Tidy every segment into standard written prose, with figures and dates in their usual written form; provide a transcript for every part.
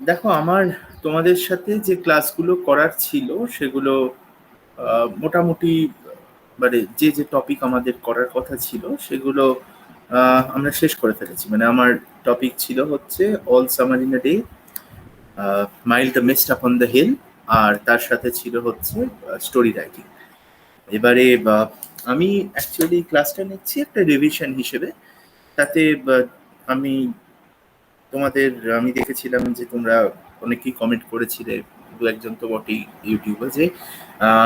দেখো, আমার তোমাদের সাথে যে ক্লাসগুলো করার ছিল সেগুলো মোটামুটি, মানে যে যে টপিক আমাদের করার কথা ছিল সেগুলো আমরা শেষ করে ফেলেছি। মানে আমার টপিক ছিল হচ্ছে all summer in a day, mild the mist upon the hill, আর তার সাথে ছিল হচ্ছে স্টোরি রাইটিং। এবারে আমি অ্যাকচুয়ালি ক্লাসটা নিচ্ছি একটা রিভিশন হিসেবে। তাতে আমি তোমাদের, আমি দেখেছিলাম যে তোমরা অনেকেই কমেন্ট করেছিলে, দু একজন তো বটেই ইউটিউবে, যে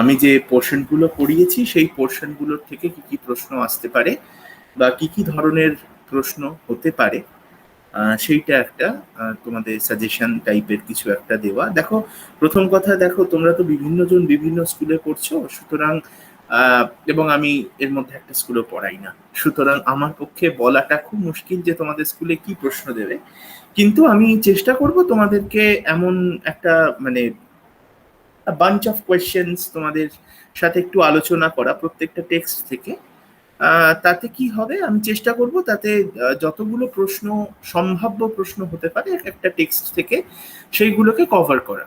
আমি যে পোর্শনগুলো পড়িয়েছি সেই পোর্শনগুলোর থেকে কি কি প্রশ্ন আসতে পারে বা কি কি ধরনের প্রশ্ন হতে পারে, সেইটা একটা তোমাদের সাজেশন টাইপের কিছু একটা দেওয়া। দেখো, প্রথম কথা, দেখো তোমরা তো বিভিন্ন জন বিভিন্ন স্কুলে পড়ছো, সুতরাং আহ, এবং আমি এর মধ্যে একটা স্কুলে পড়াই না, সুতরাং আমার পক্ষে বলাটা খুব মুশকিল যে তোমাদের স্কুলে কি প্রশ্ন দেবে। কিন্তু আমি চেষ্টা করব তোমাদেরকে এমন একটা, মানে বাঞ্চ অফ কোয়েশ্চেন্স তোমাদের সাথে একটু আলোচনা করা প্রত্যেকটা টেক্সট থেকে। তাতে কি হবে, আমি চেষ্টা করব তাতে যতগুলো প্রশ্ন, সম্ভাব্য প্রশ্ন হতে পারে এক একটা টেক্সট থেকে, সেইগুলোকে কভার করা।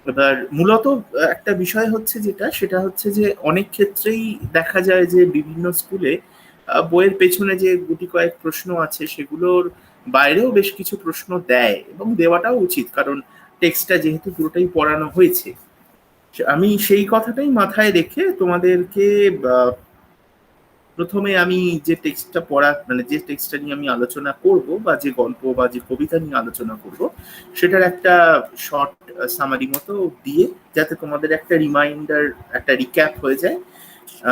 এবার মূলত একটা বিষয় হচ্ছে যেটা, সেটা হচ্ছে যে অনেক ক্ষেত্রেই দেখা যায় যে বিভিন্ন স্কুলে বইয়ের পেছনে যে গুটি কয়েক প্রশ্ন আছে সেগুলোর বাইরেও বেশ কিছু প্রশ্ন দেয়, এবং দেওয়াটাও উচিত, কারণ টেক্সটটা যেহেতু পুরোটাই পড়ানো হয়েছে। আমি সেই কথাটাই মাথায় রেখে তোমাদেরকে প্রথমে আমি যে টেক্সটটা পড়া, মানে যে টেক্সটটা নিয়ে আমি আলোচনা করব, বা যে গল্প বা যে কবিতা নিয়ে আলোচনা করব, সেটার একটা শর্ট সামারি মতো দিয়ে, যাতে তোমাদের একটা রিমাইন্ডার, একটা রিক্যাপ হয়ে যায়।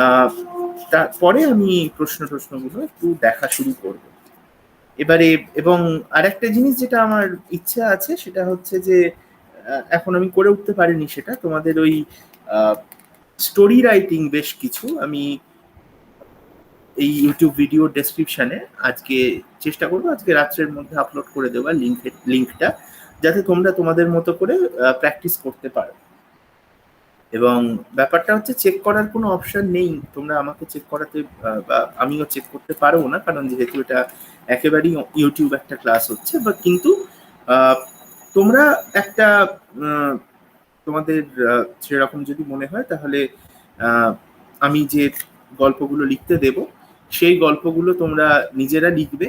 আহ, তারপরে আমি প্রশ্নগুলো একটু দেখা শুরু করব এবারে। এবং আরেকটা জিনিস যেটা আমার ইচ্ছা আছে সেটা হচ্ছে যে, এখন আমি করে উঠতে পারিনি সেটা, তোমাদের ওই স্টোরি রাইটিং বেশ কিছু আমি এই ইউটিউব ভিডিও ডেসক্রিপশনে আজকে চেষ্টা করবো আজকে রাত্রের মধ্যে আপলোড করে দেওয়ার লিঙ্কটা, যাতে তোমরা তোমাদের মতো করে প্র্যাকটিস করতে পারো। এবং ব্যাপারটা হচ্ছে, চেক করার কোনো অপশন নেই, তোমরা আমাকে চেক করাতে বা আমিও চেক করতে পারবো না, কারণ যেহেতু এটা একেবারেই ইউটিউব একটা ক্লাস হচ্ছে। বা কিন্তু আহ, তোমরা একটা, আহ, তোমাদের সেরকম যদি মনে হয়, তাহলে আহ, আমি যে গল্পগুলো লিখতে দেব সেই গল্পগুলো তোমরা নিজেরা লিখবে।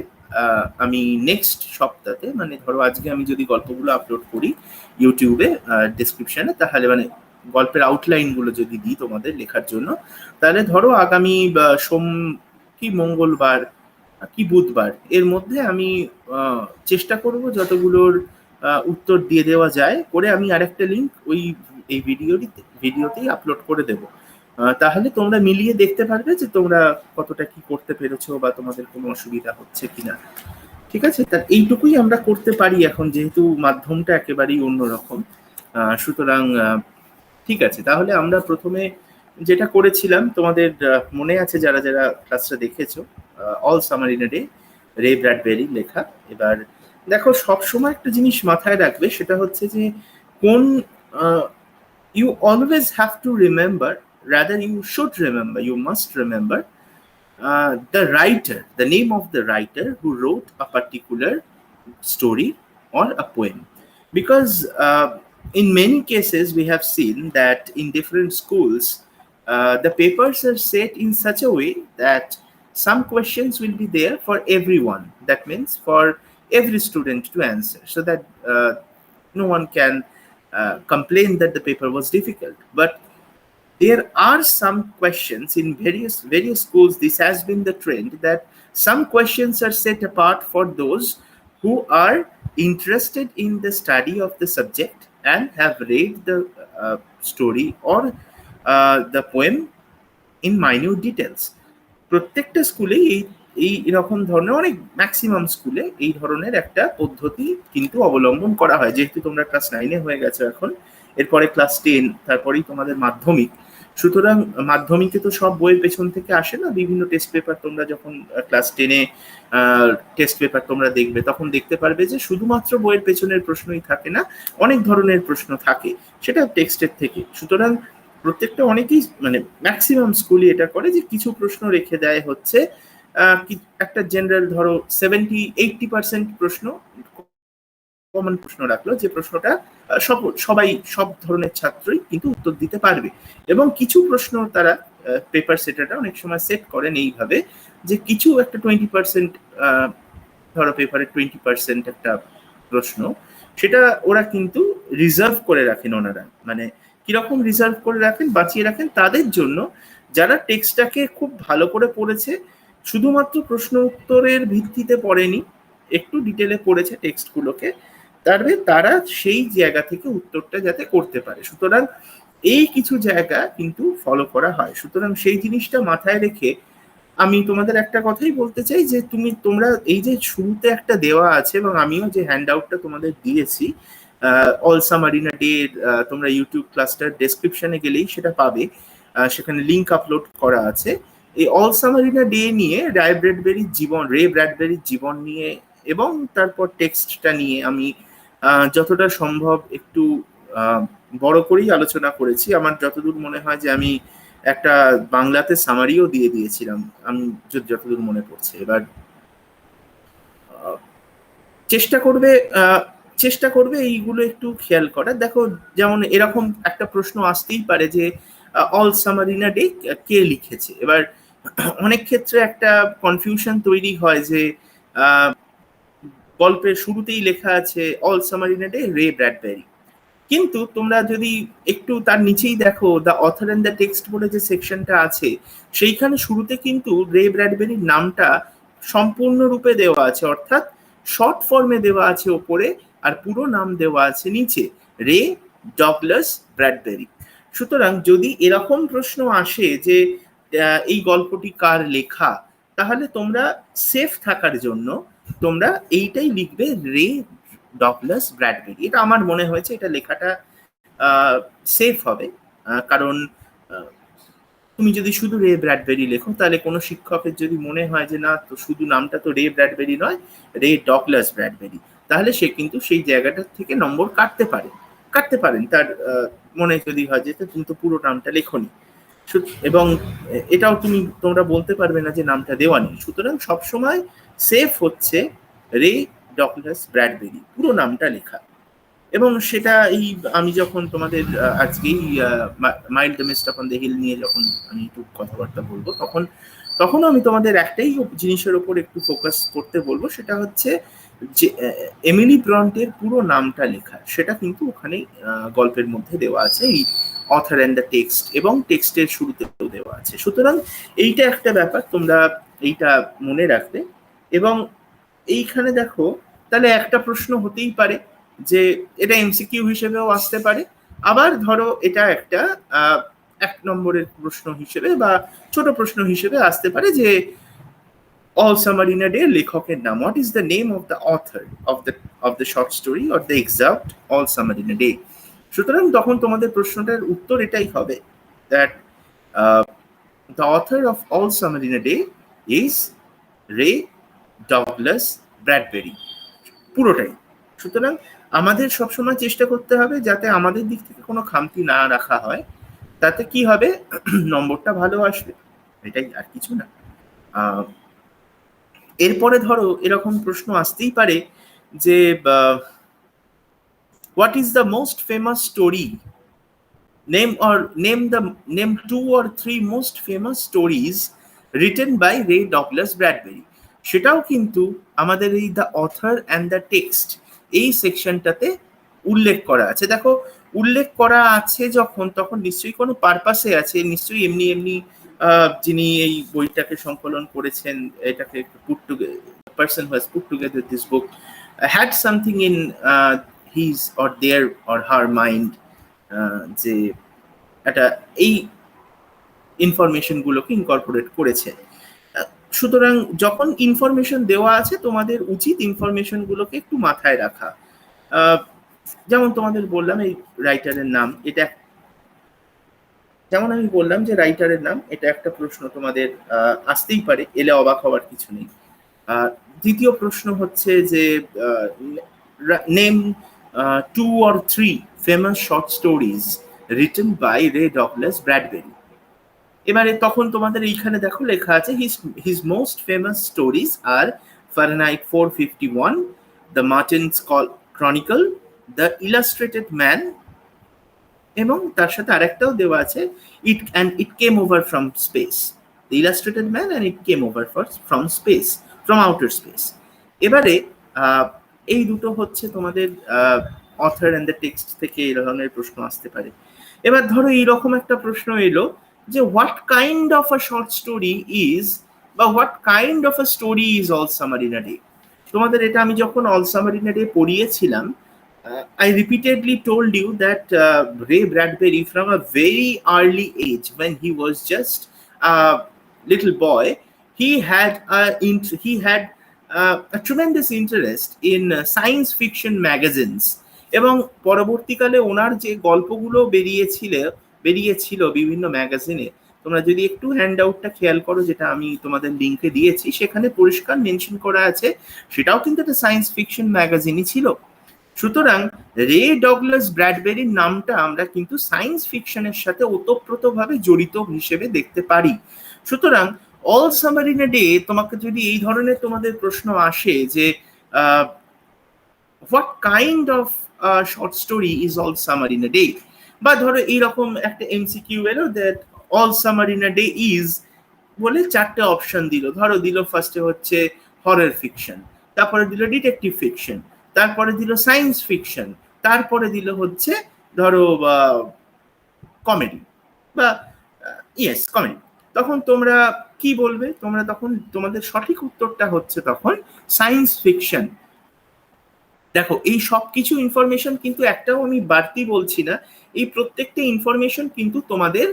আমি নেক্সট সপ্তাহে, মানে ধরো আজকে আমি যদি গল্পগুলো আপলোড করি ইউটিউবে ডেসক্রিপশনে, তাহলে মানে গল্পের আউটলাইন গুলো যদি দিই তোমাদের লেখার জন্য, তাহলে ধরো আগামী সোম কি মঙ্গলবার কি বুধবার এর মধ্যে আমি চেষ্টা করব যতগুলোর উত্তর দিয়ে দেওয়া যায় করে, আমি আরেকটা লিঙ্ক ওই এই ভিডিওতেই আপলোড করে দেব। তাহলে তোমরা মিলিয়ে দেখতে পারবে যে তোমরা কতটা কি করতে পেরেছো বা তোমাদের কোনো অসুবিধা হচ্ছে কিনা। ঠিক আছে, তা এইটুকুই আমরা করতে পারি এখন, যেহেতু মাধ্যমটা একেবারেই অন্যরকম। সুতরাং ঠিক আছে, তাহলে আমরা প্রথমে যেটা করেছিলাম, তোমাদের মনে আছে যারা যারা ক্লাসটা দেখেছো, অল সামার ইন ডে, রে ব্র্যাডবেরি লেখা। এবার দেখো, সব সময় একটা জিনিস মাথায় রাখবে, সেটা হচ্ছে যে কোন, you always have to remember, rather you should remember, you must remember the writer, the name of the writer who wrote a particular story or a poem. Because in many cases, we have seen that in different schools, the papers are set in such a way that some questions will be there for everyone. That means for every student to answer, so that no one can complain that the paper was difficult. But there are some questions in various schools. This has been the trend that some questions are set apart for those who are interested in the study of the subject and have read the story or the poem in minute details. প্রত্যেকটা স্কুলেই এই এই এরকম ধরনের, অনেক maximum স্কুলে এই ধরনের একটা পদ্ধতি কিন্তু অবলম্বন করা হয়। যেহেতু তোমরা ক্লাস 9-এ হয়ে গেছো এখন, এরপরে ক্লাস 10, তারপরেই তোমাদের মাধ্যমিক। সুতরাং মাধ্যমিকে তো সব বইয়ের পেছন থেকে আসে না, বিভিন্ন টেস্ট পেপার তোমরা যখন ক্লাস 10-এ টেস্ট পেপার তোমরা দেখবে, তখন দেখতে পারবে যে শুধুমাত্র বইয়ের পেছনের প্রশ্নই থাকে না, অনেক ধরনের প্রশ্ন থাকে, সেটা টেক্সটের থেকে। সুতরাং প্রত্যেকটা, অনেকেই মানে ম্যাক্সিমাম স্কুলই এটা করে যে কিছু প্রশ্ন রেখে দেয় হচ্ছে একটা জেনারেল, ধরো 70-80% প্রশ্ন কমন প্রশ্ন রাখলো, যে প্রশ্নটা সব ধরনের ছাত্রই কিন্তু উত্তর দিতে পারবে। এবং কিছু প্রশ্ন তারা পেপার সেটারটা অনেক সময় সেট করেন এইভাবে যে কিছু একটা 20%, ধরো পেপারের 20% একটা প্রশ্ন, সেটা ওরা কিন্তু রিজার্ভ করে রাখেন ওনারা। মানে কিরকম রিজার্ভ করে রাখেন, বাঁচিয়ে রাখেন তাদের জন্য যারা টেক্সটটাকে খুব ভালো করে পড়েছে, শুধুমাত্র প্রশ্ন উত্তরের ভিত্তিতে পড়েনি, একটু ডিটেলে পড়েছে টেক্সটগুলোকে, তারা সেই জায়গা থেকে উত্তরটা যাতে করতে পারে। সুতরাং এই কিছু জায়গা কিন্তু ফলো করা হয়। সুতরাং সেই জিনিসটা মাথায় রেখে আমি তোমাদের একটা কথাই বলতে চাই যে তোমরা এই যে শুরুতে একটা দেওয়া আছে, এবং আমিও যে হ্যান্ড আউটটা তোমাদের দিয়েছি অল সামারিনা ডে, তোমরা ইউটিউব ক্লাসটার ডেসক্রিপশনে গেলেই সেটা পাবে, সেখানে লিঙ্ক আপলোড করা আছে। এই অল সামারিনা ডে নিয়ে রে ব্র্যাডবেরির জীবন নিয়ে এবং তারপর টেক্সটটা নিয়ে আমি যতটা সম্ভব একটু বড় করেই আলোচনা করেছি। আমার যতদূর মনে হয় যে আমি একটা বাংলাতে সামারিও দিয়ে দিয়েছিলাম, আমি যতদূর মনে পড়ছে। এবার চেষ্টা করবে এইগুলো একটু খেয়াল করার। দেখো, যেমন এরকম একটা প্রশ্ন আসতেই পারে যে অল সামারিনা ডে কে লিখেছে। এবার অনেক ক্ষেত্রে একটা কনফিউশন তৈরি হয় যে গল্পের শুরুতেই লেখা আছে অল সামারিনা ডে রে ব্র্যাডবেরি, কিন্তু তোমরা যদি একটু তার নিচেই দেখো the author and the text বলে যে সেকশনটা আছে, সেইখানে শুরুতে কিন্তু রে ব্র্যাডবেরির নামটা সম্পূর্ণরূপে দেওয়া আছে, অর্থাৎ শর্ট ফর্মে দেওয়া আছে ওপরে, আর পুরো নাম দেওয়া আছে নিচে, রে ডগলাস ব্র্যাডবেরি। সুতরাং যদি এরকম প্রশ্ন আসে যে এই গল্পটি কার লেখা, তাহলে তোমরা সেফ থাকার জন্য তোমরা এইটাই লিখবে, রে ডগলাস ব্র্যাডবেরি। এটা আমার মনে হয়েছে এটা লেখাটা সেফ হবে, কারণ তুমি যদি শুধু রে ব্র্যাডবেরি লেখো, তাহলে কোনো শিক্ষকের যদি মনে হয় যে না, তো শুধু নামটা তো রে ব্র্যাডবেরি নয়, রে ডগলাস ব্র্যাডবেরি, তাহলে সে কিন্তু সেই জায়গাটা থেকে নম্বর কাটতে পারেন, তার মনে যদি হয় যে তুমি তো পুরো নামটা লেখনি, এবং এটাও তোমরা বলতে পারবে না যে নামটা দেওয়া নেই। সুতরাং সবসময় সেফ হচ্ছে রে ডগলাস ব্র্যাডবেরি, পুরো নামটা লেখা। এবং সেটা আমি যখন তোমাদের আজকেই mild the mist on the hill নিয়ে যখন আমি একটু কথাবার্তা বলবো, তখন আমি তোমাদের একটাই জিনিসের উপর একটু ফোকাস করতে বলবো, সেটা হচ্ছে যে এমিলি ব্রন্টের পুরো নামটা লেখা, সেটা কিন্তু ওখানে গল্পের মধ্যে দেওয়া আছে, এই অথর অ্যান্ড দ্য টেক্সট, এবং টেক্সটের শুরুতেও দেওয়া আছে। সুতরাং এইটা একটা ব্যাপার, তোমরা এইটা মনে রাখবে। এবং এইখানে দেখো, তাহলে একটা প্রশ্ন হতেই পারে যে এটা এমসিকিউ হিসেবেও আসতে পারে, আবার ধরো এটা একটা 1 নম্বরের প্রশ্ন হিসেবে বা ছোট প্রশ্ন হিসেবে আসতে পারে যে অল সামারিনা ডে লেখকের নাম, what is the name of the author of the short story or the exact all summer in a day. সুতরাং তখন তোমাদের প্রশ্নটার উত্তর এটাই হবে, that the author of all summer in a day is Ray Douglas Bradbury, পুরোটাই। সুতরাং আমাদের সবসময় চেষ্টা করতে হবে যাতে আমাদের দিক থেকে কোনো খামতি না রাখা হয়, তাতে কি হবে, নম্বরটা ভালো আসবে, এটাই, আর কিছু না। এরপরে ধরো এরকম প্রশ্ন আসতেই পারে যে what is the most famous story, name 2 or 3 most famous stories written by রে ডগলাস ব্র্যাডবেরি। সেটাও কিন্তু আমাদের এই the author and the text এই সেকশনটাতে উল্লেখ করা আছে। দেখো, উল্লেখ করা আছে তখন নিশ্চয়ই কোনো পারপাসে আছে, নিশ্চয়ই এমনি যিনি এই বইটাকে সংকলন করেছেন, এটাকে put together, person who has put together this book had something in his or their or her mind, যে একটা এই ইনফরমেশন গুলোকে ইনকর্পোরেট করেছে। সুতরাং যখন ইনফরমেশন দেওয়া আছে, তোমাদের উচিত ইনফরমেশন গুলোকে একটু মাথায় রাখা। যেমন তোমাদের বললাম এই রাইটারের নাম, যেমন আমি বললাম যে রাইটারের নাম, এটা একটা প্রশ্ন তোমাদের আসতেই পারে, এলে অবাক হওয়ার কিছু নেই। দ্বিতীয় প্রশ্ন হচ্ছে যে name 2 or 3 famous short stories written by রে ডগলাস ব্র্যাডবেরি। এবারে তখন তোমাদের এইখানে দেখো লেখা আছে his most famous stories are Fahrenheit 451, The Martin's chronicle, the illustrated man, এবং তার সাথে আরেকটাও দেওয়া আছে, it came over from space, the illustrated man and it came over from space, from outer space. এবারে এই দুটো হচ্ছে তোমাদের অথর অ্যান্ড দ্য টেক্সট থেকে এই ধরনের প্রশ্ন আসতে পারে। এবার ধরো এইরকম একটা প্রশ্ন এলো যে what kind of a short story is, বা what kind of a story is all summer in a day. তোমাদের এটা আমি যখন all summer in a day পড়িয়েছিলাম, I repeatedly told you that Ray Bradbury, from a very early age, when he was just a little boy, he had a tremendous interest in science fiction magazines. এবং পরবর্তীকালে ওনার যে গল্পগুলো বেরিয়েছিল বিভিন্ন ম্যাগাজিনে, তোমরা যদি একটু হ্যান্ড আউটটা খেয়াল করো, যেটা আমি তোমাদের লিঙ্কে দিয়েছি, সেখানে পরিষ্কার মেনশন করা আছে সেটাও কিন্তু একটা সায়েন্স ফিকশন ম্যাগাজিনই ছিল। সুতরাং রে ডগলাস ব্র্যাডবেরির নামটা আমরা কিন্তু সায়েন্স ফিকশনের সাথে ওতপ্রোতভাবে জড়িত হিসেবে দেখতে পারি। সুতরাং all summer in a day, তোমাকে যদি এই ধরনের তোমাদের প্রশ্ন আসে যে what kind of short story is all summer in a day, বা ধরো এইরকম একটা এমসিকিউ এলো that all summer in a day is বলে চারটে অপশন দিল। ধরো দিল ফার্স্টে হচ্ছে হরর ফিকশন, তারপরে দিল ডিটেকটিভ ফিকশন, তারপরে দিল সায়েন্স ফিকশন, তারপরে দিল হচ্ছে ধরো কমেডি, বা ইয়েস কমেডি। তখন তোমরা কি বলবে? তোমরা তখন তোমাদের সঠিক উত্তরটা হচ্ছে তখন সায়েন্স ফিকশন। দেখো এই সব কিছু ইনফরমেশন কিন্তু একটাও আমি বাড়তি বলছি না, এই প্রত্যেকটা ইনফরমেশন কিন্তু তোমাদের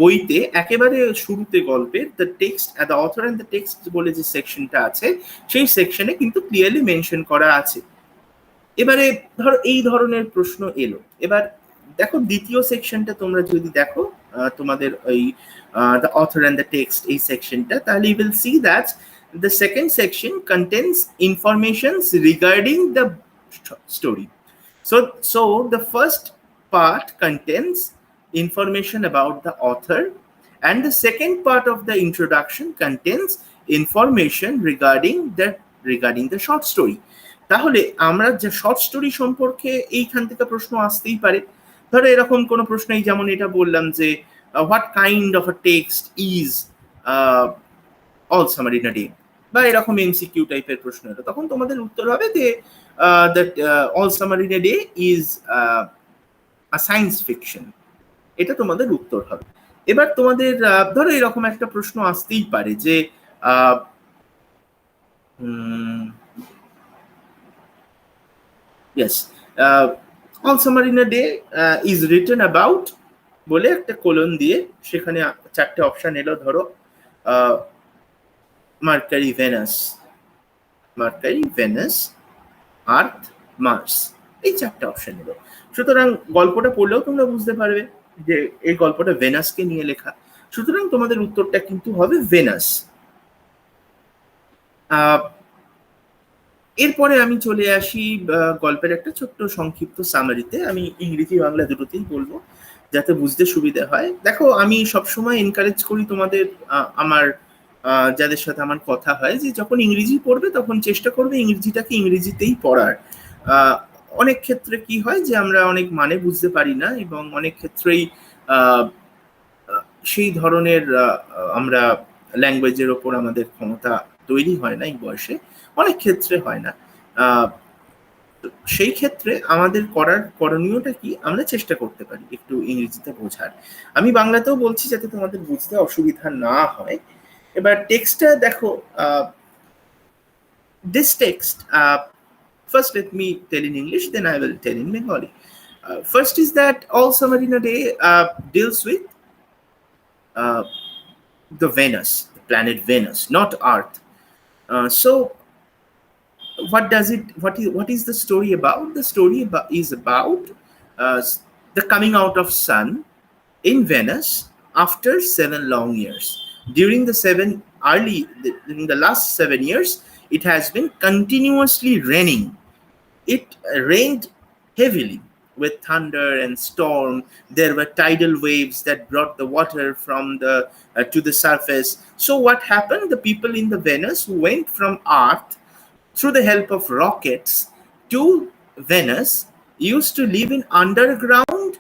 বইতে একেবারে শুরুতে গল্পের the text, the author and the text বলে যে সেকশনটা আছে, সেই সেকশনে কিন্তু ক্লিয়ারলি মেনশন করা আছে। এবারে ধরো এই ধরনের প্রশ্ন এলো, এবার দেখো দ্বিতীয় সেকশনটা তোমরা যদি দেখো তোমাদের ওই the author and the text এই সেকশনটা, তাহলে you will see that the second section contains informations regarding the story. So the first part contains information about the author, and the second part of the introduction contains information regarding the short story. তাহলে আমরা যে short story সম্পর্কে এইখান থেকে প্রশ্ন আসতেই পারে। ধরো এরকম কোনো প্রশ্নই, যেমন এটা বললাম যে what kind of a text is all summer in a day, বা এরকম এমসিকিউ টাইপের প্রশ্ন এলো, তখন তোমাদের উত্তর হবে যে that all summer in a day is a science fiction, এটা তোমাদের উত্তর হবে। এবার তোমাদের ধরো এরকম একটা প্রশ্ন আসতেই পারে যে yes all summer in a day is written about বলে একটা কোলন দিয়ে সেখানে চারটে অপশন এলো। ধরো মার্কারি ভেনাস, আর্থ, মার্স, এই চারটে অপশন এলো। সুতরাং গল্পটা পড়লেও তোমরা বুঝতে পারবে যে এই গল্পটা ভেনাসকে নিয়ে লেখা। সুতরাং তোমাদের উত্তরটা কিন্তু হবে ভেনাস। এরপরে আমি চলে আসি গল্পের একটা ছোট্ট সংক্ষিপ্ত সামারিতে। আমি ইংরেজি বাংলা দুটোতেই বলবো যাতে বুঝতে সুবিধা হয়। দেখো আমি সবসময় এনকারেজ করি তোমাদের, আমার যাদের সাথে আমার কথা হয়, যে যখন ইংরেজি পড়বে তখন চেষ্টা করবে ইংরেজিটাকে ইংরেজিতেই পড়ার। অনেক ক্ষেত্রে কি হয় যে আমরা অনেক মানে বুঝতে পারি না, এবং অনেক ক্ষেত্রেই সেই ধরনের আমরা ল্যাঙ্গুয়েজের ওপর আমাদের ক্ষমতা তৈরি হয় না এই বয়সে, অনেক ক্ষেত্রে হয় না। সেই ক্ষেত্রে আমাদের করণীয়টা কি, আমরা চেষ্টা করতে পারি একটু ইংরেজিতে বোঝার। আমি বাংলাতেও বলছি যাতে তোমাদের বুঝতে অসুবিধা না হয়। এবার টেক্সটটা দেখো, this text, first let me tell in English, then I will tell in Bengali. First is that all summer in a day deals with the Venus, the planet Venus, not Earth. So what is the story about? The story is about the coming out of sun in Venus after 7 long years. During the last 7 years, it has been continuously raining. It rained heavily with thunder and storm. There were tidal waves that brought the water from to the surface. So what happened? The people in the Venus went from Earth through the help of rockets to Venice used to live in underground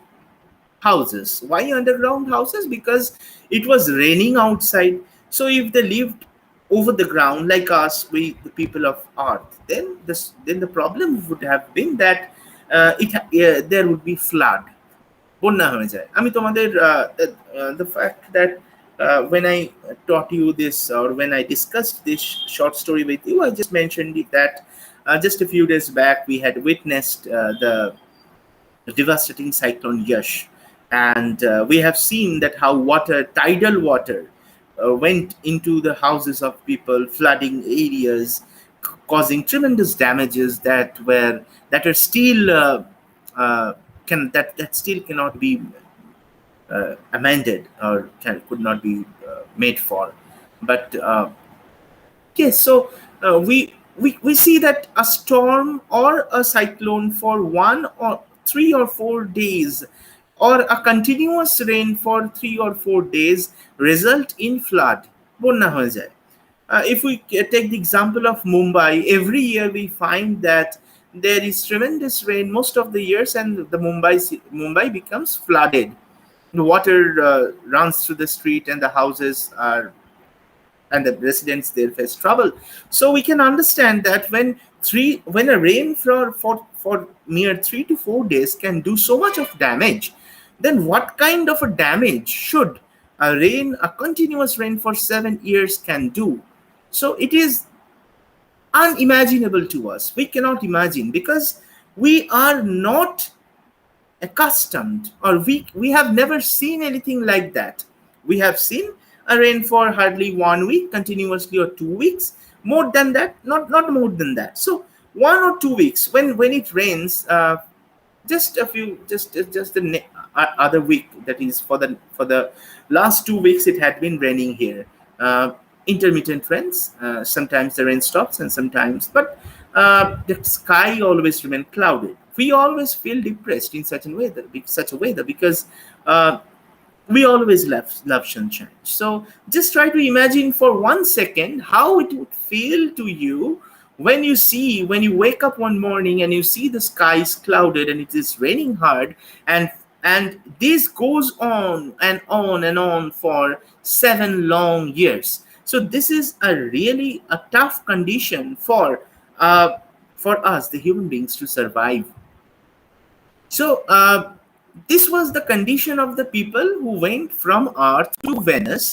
houses. Why underground houses? Because it was raining outside. So if they lived over the ground like us, we the people of Earth, then the problem would have been that there would be flood. বন্যা হয়ে যায়। আমি তোমাদের the fact that when I taught you this, or when I discussed this short story with you, I just mentioned it that just a few days back we had witnessed the devastating cyclone Yash, and we have seen that how tidal water, went into the houses of people, flooding areas, causing tremendous damages that are still that still cannot be amended, or could not be made for. But yes, so we see that a storm or a cyclone for 1 or 3 or 4 days, or a continuous rain for 3 or 4 days, result in flood. বন্যা হয়ে যায়। If we take the example of Mumbai, every year we find that there is tremendous rain most of the years, and the Mumbai becomes flooded. The water runs through the street, and the houses are, and the residents there face trouble. So we can understand that when a rain for mere 3 to 4 days can do so much of damage, then what kind of a damage should a continuous rain for 7 years can do? So it is unimaginable to us. We cannot imagine, because we are not accustomed, or we have never seen anything like that. We have seen a rain for hardly 1 week continuously, or 2 weeks. More than that, not more than that. So 1 or 2 weeks, when it rains, just a few, just the other week, that is for the last 2 weeks, it had been raining here. Intermittent rains. Sometimes the rain stops, and sometimes, but the sky always remains clouded. We always feel depressed in such a weather, because we always love sunshine. So just try to imagine for 1 second how it would feel to you when you wake up one morning and you see the sky is clouded and it is raining hard, and this goes on and on and on for 7 long years. So this is a tough condition for us, the human beings, to survive. So this was the condition of the people who went from Earth to Venice.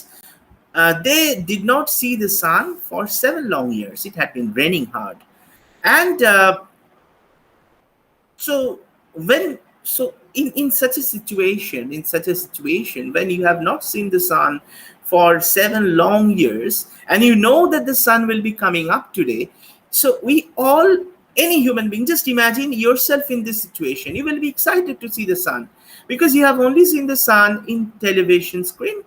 They did not see the sun for 7 long years. It had been raining hard, and so in such a situation, when you have not seen the sun for 7 long years, and you know that the sun will be coming up today, so any human being, just imagine yourself in this situation. You will be excited to see the sun, because you have only seen the sun in television screen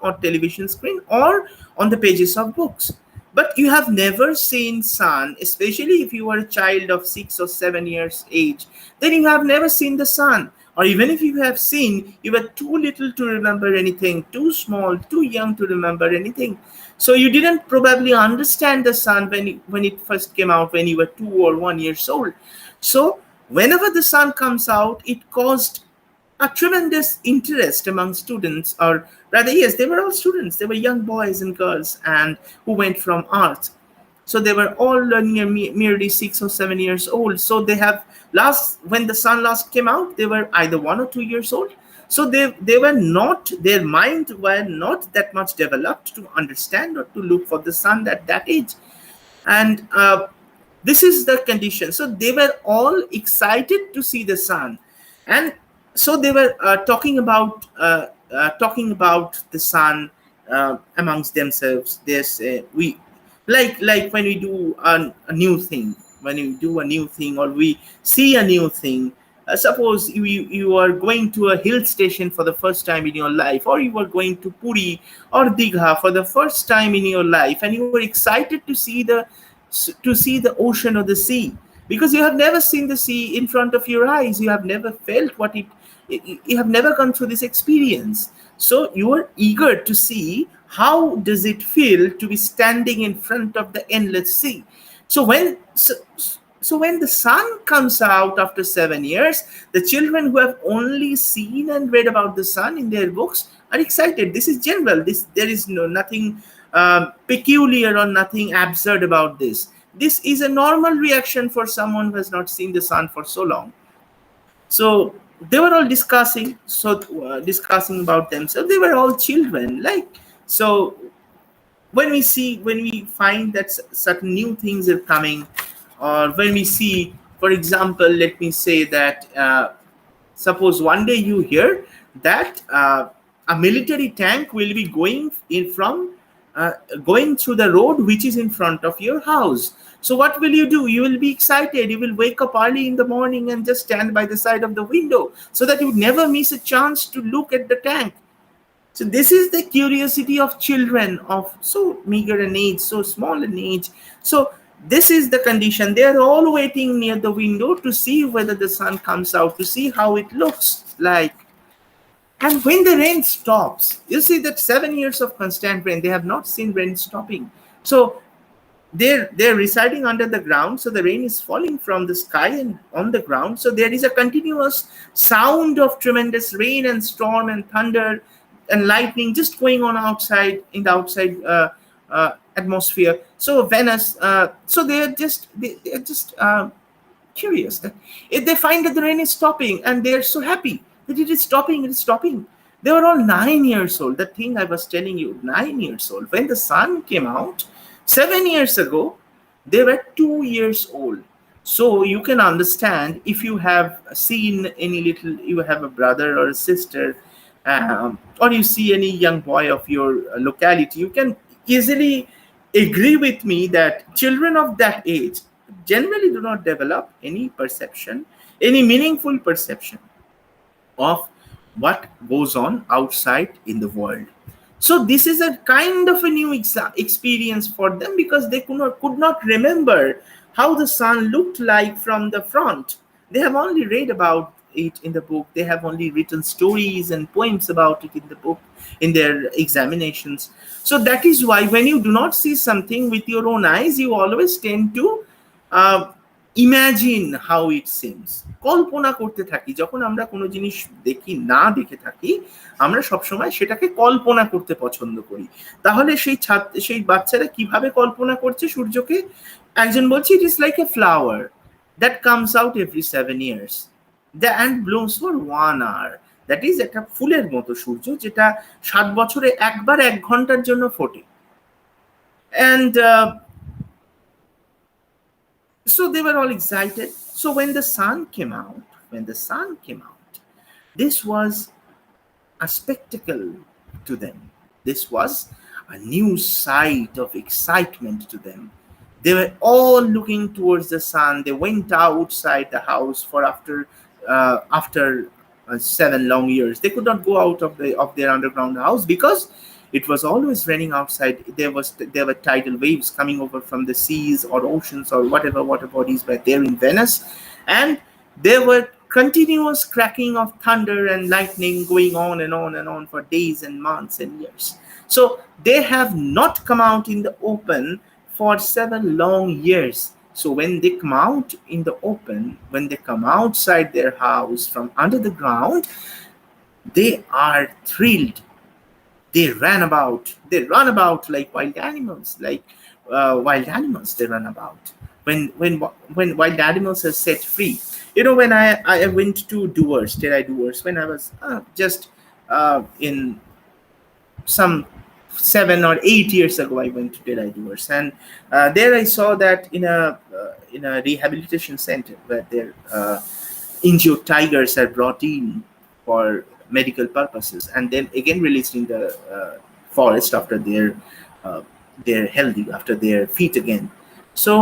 or on the pages of books. But you have never seen sun, especially if you are a child of 6 or 7 years age. Then you have never seen the sun. Or even if you have seen, you were too little to remember anything, too small, too young to remember anything. So you didn't probably understand the sun when it first came out, when you were 2 or 1 years old. So whenever the sun comes out, it caused a tremendous interest among students, or rather, yes, they were all students. They were young boys and girls, and who went from Earth. So they were all merely 6 or 7 years old. So when the sun last came out, they were either 1 or 2 years old. So they were not, their mind were not that much developed to understand or to look for the sun at that age. And this is the condition. So they were all excited to see the sun, and so they were talking about the sun amongst themselves. There's we like when we do a new thing, or we see a new thing. Suppose you are going to a hill station for the first time in your life, or you are going to Puri or Digha for the first time in your life, and you were excited to see the ocean or the sea, because you have never seen the sea in front of your eyes. You have never felt you have never gone through this experience. So you are eager to see how does it feel to be standing in front of the endless sea. So So when the sun comes out after 7 years, the children who have only seen and read about the sun in their books are excited. This is general. This there is nothing peculiar or nothing absurd about this. This is a normal reaction for someone who has not seen the sun for so long. So they were all discussing about themselves. They were all children. Like, so when we find that certain new things are coming, or when we see, for example, let me say that suppose one day you hear that a military tank will be going through the road which is in front of your house. So what will you do? You will be excited. You will wake up early in the morning and just stand by the side of the window so that you never miss a chance to look at the tank. So this is the curiosity of children of so meager an age, so small an age. So this is the condition. They are all waiting near the window to see whether the sun comes out, to see how it looks like. And when the rain stops, you see that 7 years of constant rain, they have not seen rain stopping. So they're residing under the ground, so the rain is falling from the sky and on the ground. So there is a continuous sound of tremendous rain and storm and thunder and lightning just going on outside in the outside atmosphere. So Venice, so they're just curious that if they find that the rain is stopping, and they're so happy that it is stopping, it is stopping. They were all 9 years old. The thing I was telling you, 9 years old. When the sun came out 7 years ago, they were 2 years old. So you can understand, if you have seen any little, you have a brother or a sister, or you see any young boy of your locality, you can easily agree with me that children of that age generally do not develop any perception, any meaningful perception of what goes on outside in the world. So this is a kind of a new experience for them, because they could not remember how the sun looked like from the front. They have only read about it in the book. They have only written stories and poems about it in the book, in their examinations. So that is why when you do not see something with your own eyes, you always tend to imagine how it seems, কল্পনা করতে থাকি। যখন আমরা কোনো জিনিস দেখি, না দেখে থাকি, আমরা সবসময় সেটাকে কল্পনা করতে পছন্দ করি। তাহলে সেই বাচ্চারা কিভাবে কল্পনা করছে সূর্যকে? একজন বলছে, it is like a flower that comes out every 7 years and blooms for 1 hour. That is একটা ফুলের মতো সূর্য, যেটা 7 বছরে একবার 1 ঘন্টার জন্য ফোটে। And so they were all excited. So when the sun came out, this was a spectacle to them. This was a new sight of excitement to them. They were all looking towards the sun. They went outside the house for after 7 long years. They could not go out of their underground house because it was always raining outside. There were tidal waves coming over from the seas or oceans or whatever water bodies were there in Venice, and there were continuous cracking of thunder and lightning going on and on and on for days and months and years. So they have not come out in the open for 7 long years. So when they come out in the open, when they come outside their house from under the ground, they are thrilled. They run about like wild animals, they run about. When wild animals are set free. When I went to Terry Doers, when I was just in some 7 or 8 years ago, I went to Terry Doers, and there I saw that in a rehabilitation center where their injured tigers are brought in for medical purposes and then again released in the forest after they're healthy, after they're fit again. So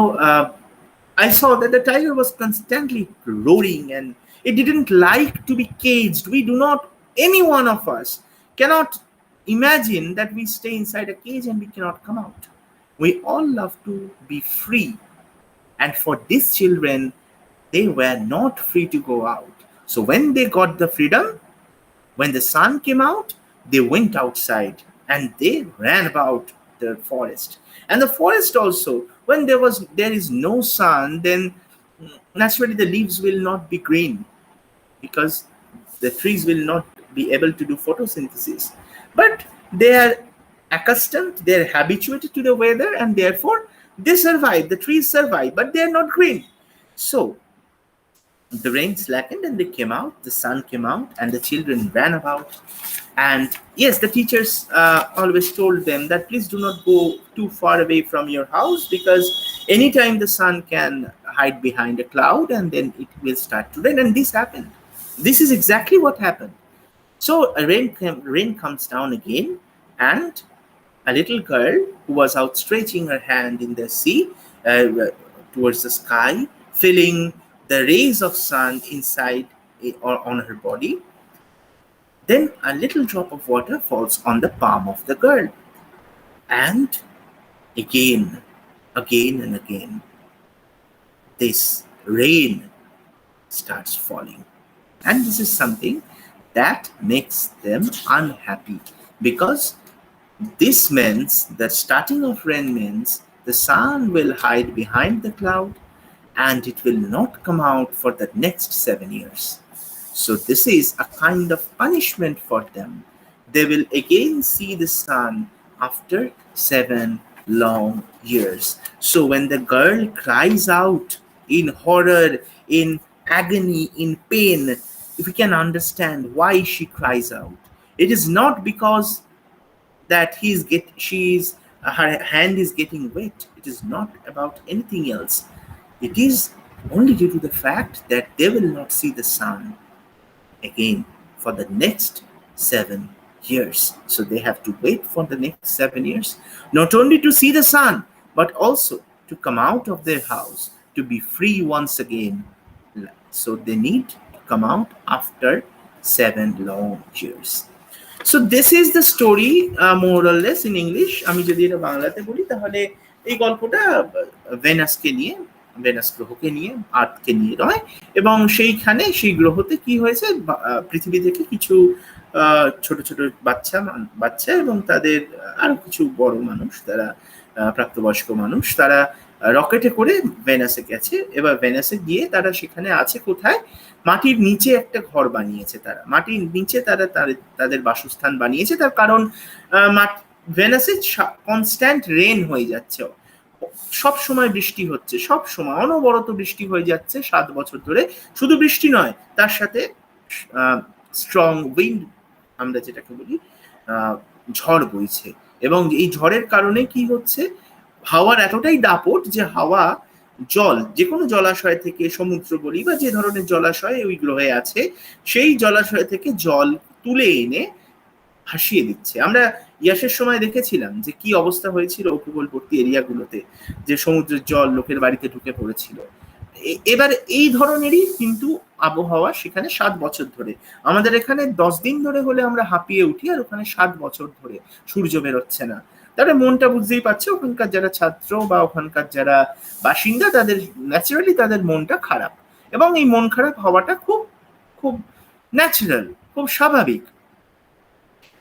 I saw that the tiger was constantly roaring, and it didn't like to be caged. Any one of us cannot imagine that we stay inside a cage and we cannot come out. We all love to be free, and for these children, they were not free to go out. So when they got the freedom, when the sun came out, they went outside and they ran about the forest. And the forest also, when there is no sun, then naturally the leaves will not be green because the trees will not be able to do photosynthesis. But they are accustomed, they are habituated to the weather, and therefore they survive. The trees survive, but they are not green. So the rain slackened and they came out, the sun came out, and the children ran about. And yes, the teachers always told them that please do not go too far away from your house because anytime the sun can hide behind a cloud and then it will start to rain. And this happened. This is exactly what happened. So rain comes down again, and a little girl who was outstretching her hand in the sea towards the sky, feeling the rays of sun inside or on her body. Then a little drop of water falls on the palm of the girl. And again, again and again, this rain starts falling. And this is something that makes them unhappy because this means that starting of rain means the sun will hide behind the cloud and it will not come out for the next 7 years. So this is a kind of punishment for them. They will again see the sun after 7 long years. So when the girl cries out in horror, in agony, in pain, if we can understand why she cries out, it is not because that she's her hand is getting wet. It is not about anything else. It is only due to the fact that they will not see the sun again for the next 7 years. So they have to wait for the next 7 years, not only to see the sun, but also to come out of their house, to be free once again. So they need to come out after 7 long years. So this is the story, more or less in English. আমি যদি এটা বাংলাতে বলি তাহলে এই গল্পটা ভেনাসকে নিয়ে, venous গ্রহকে নিয়ে, আর্থকে নিয়ে নয়, এবং সেইখানে সেই গ্রহতে কি হয়েছে, পৃথিবী থেকে কিছু ছোট ছোট বাচ্চা এবং তাদের আরো কিছু বড় মানুষ, তারা প্রাপ্তবয়স্ক মানুষ, তারা রকেটে করে ভেনাসে গেছে। এবার ভেনাসে গিয়ে তারা সেখানে আছে কোথায়, মাটির নিচে একটা ঘর বানিয়েছে। তারা মাটির নিচে তাদের বাসস্থান বানিয়েছে। তার কারণ ভেনাসে কনস্ট্যান্ট রেন হয়ে যাচ্ছে, সব সময় বৃষ্টি হচ্ছে, সব সময় অনবরত বৃষ্টি হয়ে যাচ্ছে 7 বছর ধরে। শুধু বৃষ্টি নয়, তার সাথে স্ট্রং উইন্ড, আমরা যেটাকে বলি ঝড় বইছে। এবং এই ঝড়ের কারণে কি হচ্ছে, হাওয়ার এতটাই দাপট যে হাওয়া জল, যে কোনো জলাশয় থেকে, সমুদ্র বলি বা যে ধরনের জলাশয় ওই গ্রহে আছে, সেই জলাশয় থেকে জল তুলে এনে ভাসিয়ে দিচ্ছে। আমরা ইয়াসের সময় দেখেছিলাম যে কি অবস্থা হয়েছিল উপকূলবর্তী এরিয়াগুলোতে, যে সমুদ্রের জল লোকের বাড়িতে ঢুকে পড়েছিল। এবার এই ধরনেরই কিন্তু আবহাওয়া সেখানে 7 বছর ধরে। আমাদের এখানে 10 দিন ধরে হলে আমরা হাঁপিয়ে উঠি, আর ওখানে 7 বছর ধরে সূর্য বেরোচ্ছে না। তারা মনটা বুঝতেই পারছে, ওখানকার যারা ছাত্র বা ওখানকার যারা বাসিন্দা, তাদের ন্যাচারালি তাদের মনটা খারাপ, এবং এই মন খারাপ হওয়াটা খুব খুব ন্যাচারাল, খুব স্বাভাবিক।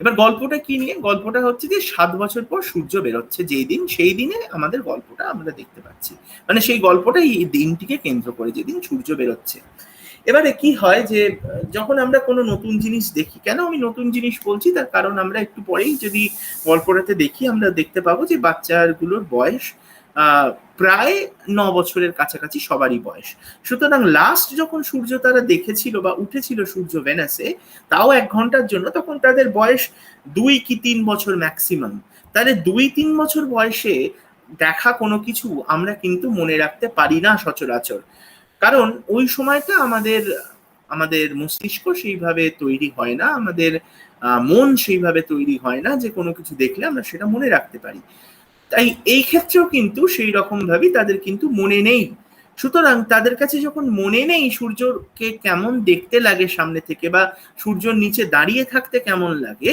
এবার গল্পটা কি নিয়ে? গল্পটা হচ্ছে যে 7 বছর পর সূর্য বেরোচ্ছে যেই দিন, সেই দিনে আমাদের গল্পটা আমরা দেখতে পাচ্ছি। মানে সেই গল্পটা এই দিনটিকে কেন্দ্র করে, যেদিন সূর্য বেরোচ্ছে। এবারে কি হয় যে যখন আমরা কোনো নতুন জিনিস দেখি, কেন আমি নতুন জিনিস বলছি তার কারণ আমরা একটু পরেই যদি গল্পটাতে দেখি, আমরা দেখতে পাবো যে বাচ্চাগুলোর বয়স প্রায় 9 বছরের কাছাকাছি সবারই বয়স। সুতরাং লাস্ট যখন সূর্য তারা দেখেছিল বা উঠেছিল সূর্য ভেনাসে, তাও 1 ঘন্টার জন্য, তখন তাদের বয়স 2 কি 3 বছর ম্যাক্সিমাম। তাহলে 2-3 বছর বয়সে দেখা কোনো কিছু আমরা কিন্তু মনে রাখতে পারি না সচরাচর, কারণ ওই সময়টা আমাদের মস্তিষ্ক সেইভাবে তৈরি হয় না, আমাদের মন সেইভাবে তৈরি হয় না যে কোনো কিছু দেখলে আমরা সেটা মনে রাখতে পারি। তাই এই ক্ষেত্রেও কিন্তু সেই রকম ভাবে তাদের কিন্তু মনে নেই। সুতরাং তাদের কাছে যখন মনে নেই সূর্যকে কেমন দেখতে লাগে সামনে থেকে, বা সূর্যের নিচে দাঁড়িয়ে থাকতে কেমন লাগে,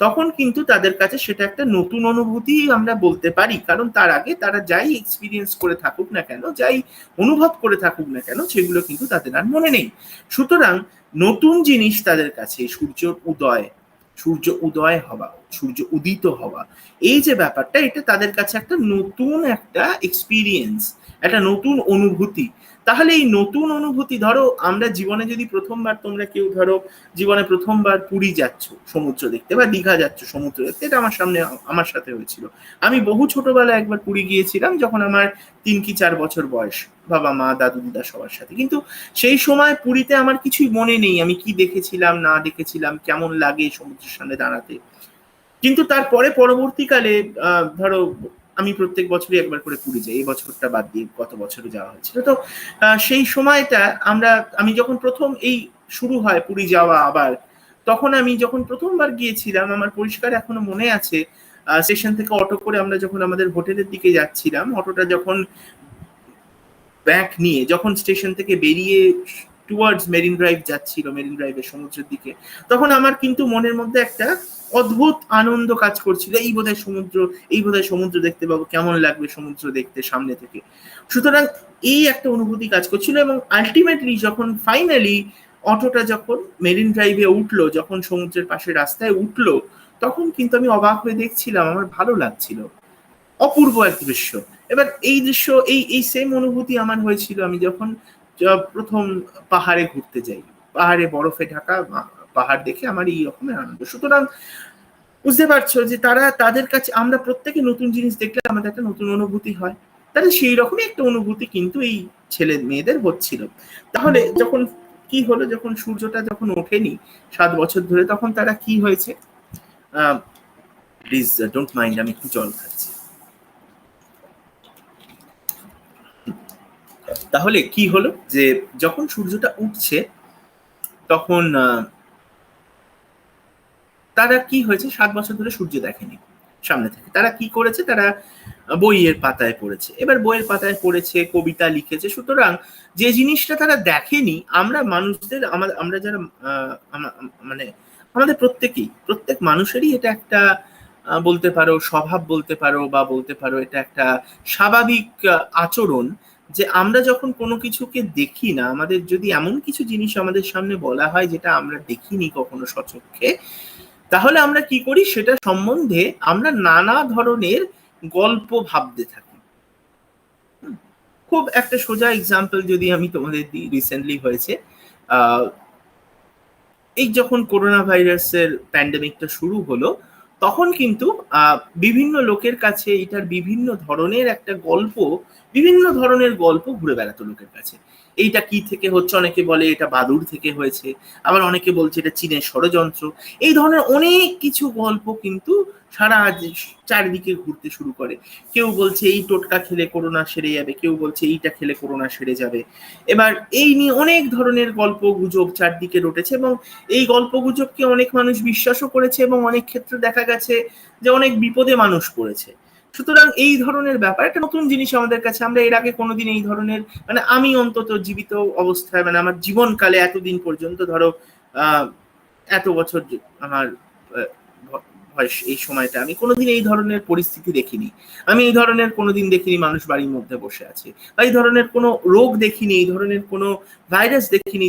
তখন কিন্তু তাদের কাছে সেটা একটা নতুন অনুভূতি আমরা বলতে পারি। কারণ তার আগে তারা যাই এক্সপিরিয়েন্স করে থাকুক না কেন, যাই অনুভব করে থাকুক না কেন, সেগুলো কিন্তু তাদের আর মনে নেই। সুতরাং নতুন জিনিস তাদের কাছে সূর্য উদয় হওয়া, সূর্য উদিত হওয়া, এই যে ব্যাপারটা, এটা তাদের কাছে একটা নতুন একটা এক্সপিরিয়েন্স, একটা নতুন অনুভূতি। তাহলে এই নতুন অনুভূতি, ধরো আমরা জীবনে যদি প্রথমবার, তোমরা কেউ ধরো জীবনে প্রথমবার পুরী যাচ্ছ সমুদ্র দেখতে, বা দীঘা যাচ্ছ সমুদ্র দেখতে, এটা আমার সাথে হয়েছিল। আমি বহু ছোটবেলায় একবার পুরী গিয়েছিলাম, যখন আমার 3 কি 4 বছর বয়স, বাবা মা দাদু দিদা সবার সাথে। কিন্তু সেই সময় পুরীতে আমার কিছুই মনে নেই, আমি কি দেখেছিলাম না দেখেছিলাম, কেমন লাগে সমুদ্রের সামনে দাঁড়াতে। কিন্তু তারপরে পরবর্তীকালে ধরো আমি প্রত্যেক বছরই একবার করে পুরী যাই, এই বছরটা বাদ দিয়ে গত বছরে যাওয়া হয়েছিল। তো সেই সময়টা আমি যখন প্রথম এই শুরু হয় পুরী যাওয়া আবার, তখন আমি যখন প্রথমবার গিয়েছিলাম, আমার পরিষ্কার এখনো মনে আছে, স্টেশন থেকে অটো করে আমরা যখন আমাদের হোটেলের দিকে যাচ্ছিলাম, অটোটা যখন ব্যাক নিয়ে যখন স্টেশন থেকে বেরিয়ে টুয়ার্ডস মেরিন ড্রাইভ যাচ্ছিল, মেরিন ড্রাইভের সমুদ্রের দিকে, তখন আমার কিন্তু মনের মধ্যে একটা অদ্ভুত আনন্দ কাজ করছিল। এই বোধহয় সমুদ্র দেখতে পাবো, কেমন লাগবে সমুদ্র দেখতে সামনে থেকে। সুতরাং এই একটা অনুভূতি কাজ করছিল, এবং আলটিমেটলি যখন ফাইনালি অটোটা যখন মেরিন ড্রাইভে উঠলো, যখন সমুদ্রের পাশে রাস্তায় উঠলো, তখন কিন্তু আমি অবাক হয়ে দেখছিলাম, আমার ভালো লাগছিল, অপূর্ব এক দৃশ্য। এবার এই দৃশ্য, এই সেম অনুভূতি আমার হয়েছিল আমি যখন প্রথম পাহাড়ে ঘুরতে যাই, পাহাড়ে বরফে ঢাকা পাহাড় দেখে আমার এই রকমের আনন্দ। সুতরাং বুঝতে পারছো যে তাদের কাছে আমরা প্রত্যেকে নতুন জিনিস দেখলে আমাদের একটা নতুন অনুভূতি হয়, তাহলে সেই রকমই একটা অনুভূতি কিন্তু এই ছেলে মেয়েদের হচ্ছিল। তাহলে যখন কি হলো, যখন সূর্যটা যখন ওঠেনি 7 বছর ধরে, তখন তারা কি হয়েছে, প্লিজ ডোন্ট মাইন্ড, আমি একটু জল খাচ্ছি। তাহলে কি হলো, যে যখন সূর্যটা উঠছে, তখন তারা কি হয়েছে, 7 বছর ধরে সূর্য দেখেনি সামনে থেকে, তারা কি করেছে, তারা বইয়ের পাতায় পড়েছে। এবার বইয়ের পাতায় পড়েছে, কবিতা লিখেছে। সুতরাং যে জিনিসটা তারা দেখেনি, আমরা মানুষদের, আমরা যারা মানে আমাদের প্রত্যেক মানুষেরই এটা একটা বলতে পারো স্বভাব, বলতে পারো, বা বলতে পারো এটা একটা স্বাভাবিক আচরণ, যে আমরা যখন কোনো কিছুকে দেখি না, আমাদের যদি এমন কিছু জিনিস আমাদের সামনে বলা হয় যেটা আমরা দেখিনি কখনো স্বচক্ষে, তাহলে আমরা কি করি, সেটা সম্বন্ধে আমরা নানা ধরনের গল্প ভাবতে থাকি। খুব একটা সোজা এক্সাম্পল যদি আমি তোমাদের দিই, রিসেন্টলি হয়েছে, এই যখন করোনা ভাইরাসের প্যান্ডেমিকটা শুরু হলো, তখন কিন্তু বিভিন্ন লোকের কাছে এটার বিভিন্ন ধরনের গল্প ঘুরে বেড়াতো লোকের কাছে। এইটা কি থেকে হচ্ছে, অনেকে বলে এটা বাদুড় থেকে হয়েছে, আবার অনেকে বলছে এটা চীনের ষড়যন্ত্র। এই ধরনের অনেক কিছু গল্প কিন্তু সারা চারিদিকে ঘুরতে শুরু করে। কেউ বলছে এই টোটকা খেলে করোনা সেরে যাবে, কেউ বলছে এইটা খেলে করোনা সেরে যাবে। এবার এই নিয়ে অনেক ধরনের গল্প গুজব চারদিকে রটেছে, এবং এই গল্পগুজবকে অনেক মানুষ বিশ্বাসও করেছে, এবং অনেক ক্ষেত্রে দেখা গেছে যে অনেক বিপদে মানুষ পড়েছে। সুতরাং এই ধরনের ব্যাপার একটা নতুন জিনিস আমাদের কাছে, আমরা এর আগে কোনোদিন এই ধরনের, মানে আমি অন্তত জীবিত অবস্থায়, মানে আমার জীবনকালে এতদিন পর্যন্ত, ধরো এত বছর আমার বয়স, এই সময়টা আমি কোনোদিন এই ধরনের পরিস্থিতি দেখিনি। আমি এই ধরনের কোনোদিন দেখিনি মানুষ বাড়ির মধ্যে বসে আছে, বা এই ধরনের কোনো রোগ দেখিনি, এই ধরনের কোনো ভাইরাস দেখিনি,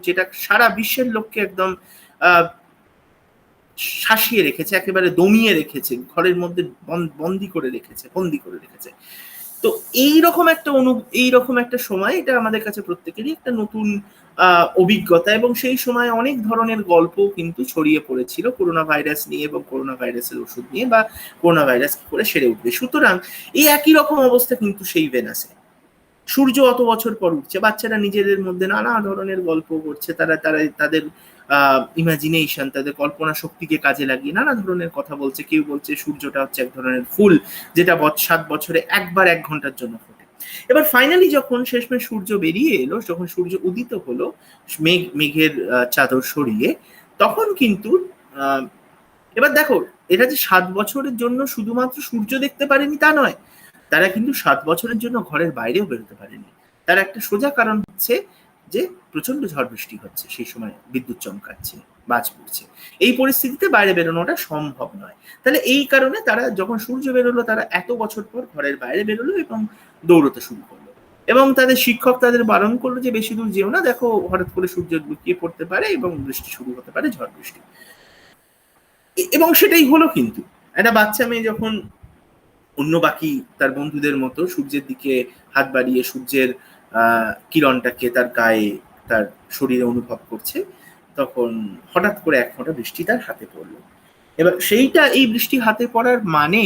যেটা সারা বিশ্বের লোককে একদম শাসিয়ে রেখেছে, একেবারে দমিয়ে রেখেছে, ঘরের মধ্যে বন্দি করে রেখেছে। তো এইরকম একটা সময়, এটা আমাদের কাছে প্রত্যেকেরই একটা নতুন অভিজ্ঞতা, এবং সেই সময় অনেক ধরনের গল্প কিন্তু ছড়িয়ে পড়েছিল করোনা ভাইরাস নিয়ে, এবং করোনা ভাইরাসের ওষুধ নিয়ে, বা করোনা ভাইরাস কি করে সেরে উঠবে। সুতরাং এই একই রকম অবস্থা কিন্তু সেই ভেনাসে। সূর্য অত বছর পর উঠছে, বাচ্চারা নিজেদের মধ্যে নানা ধরনের গল্প করছে, তারা তাদের ইমাজিনেশন, তাদের কল্পনা শক্তিকে কাজে লাগিয়ে নানা ধরনের কথা বলছে। কেউ বলছে সূর্যটা হচ্ছে এক ধরনের ফুল, যেটা 7 বছরে একবার 1 ঘন্টার জন্য ফোটে। এবার ফাইনালি যখন শেষমেশ সূর্য বেরিয়ে এলো, যখন সূর্য উদিত হলো মেঘের চাদর সরিয়ে, তখন কিন্তু এবার দেখো, এটা যে 7 বছরের জন্য শুধুমাত্র সূর্য দেখতে পারেনি তা নয়, তারা কিন্তু 7 বছরের জন্য ঘরের বাইরেও বেরোতে পারেনি। তার একটা সোজা কারণ হচ্ছে যে প্রচন্ড ঝড় বৃষ্টি হচ্ছে, সেই সময় বিদ্যুৎ চমকাচ্ছে, বাজ পড়ছে, এই পরিস্থিতিতে বাইরে বেরোনোটা সম্ভব নয়। তাহলে এই কারণে তারা যখন সূর্য বেরোলো, তারা এত বছর পর ঘরের বাইরে বেরোলো এবং দৌড়তে শুরু করলো, এবং তাদের শিক্ষক তাদের বারণ করলো যে বেশি দূর যেও না, দেখো হঠাৎ করে সূর্য লুকিয়ে পড়তে পারে এবং বৃষ্টি শুরু হতে পারে, ঝড় বৃষ্টি। এবং সেটাই হলো। কিন্তু একটা বাচ্চা মেয়ে যখন অন্য বাকি তার বন্ধুদের মতো সূর্যের দিকে হাত বাড়িয়ে সূর্যের কিরণটাকে তার গায়ে, তার শরীরে অনুভব করছে, তখন হঠাৎ করে এক ফোঁটা বৃষ্টি তার হাতে পড়লো। এবার সেইটা, এই বৃষ্টি হাতে পড়ার মানে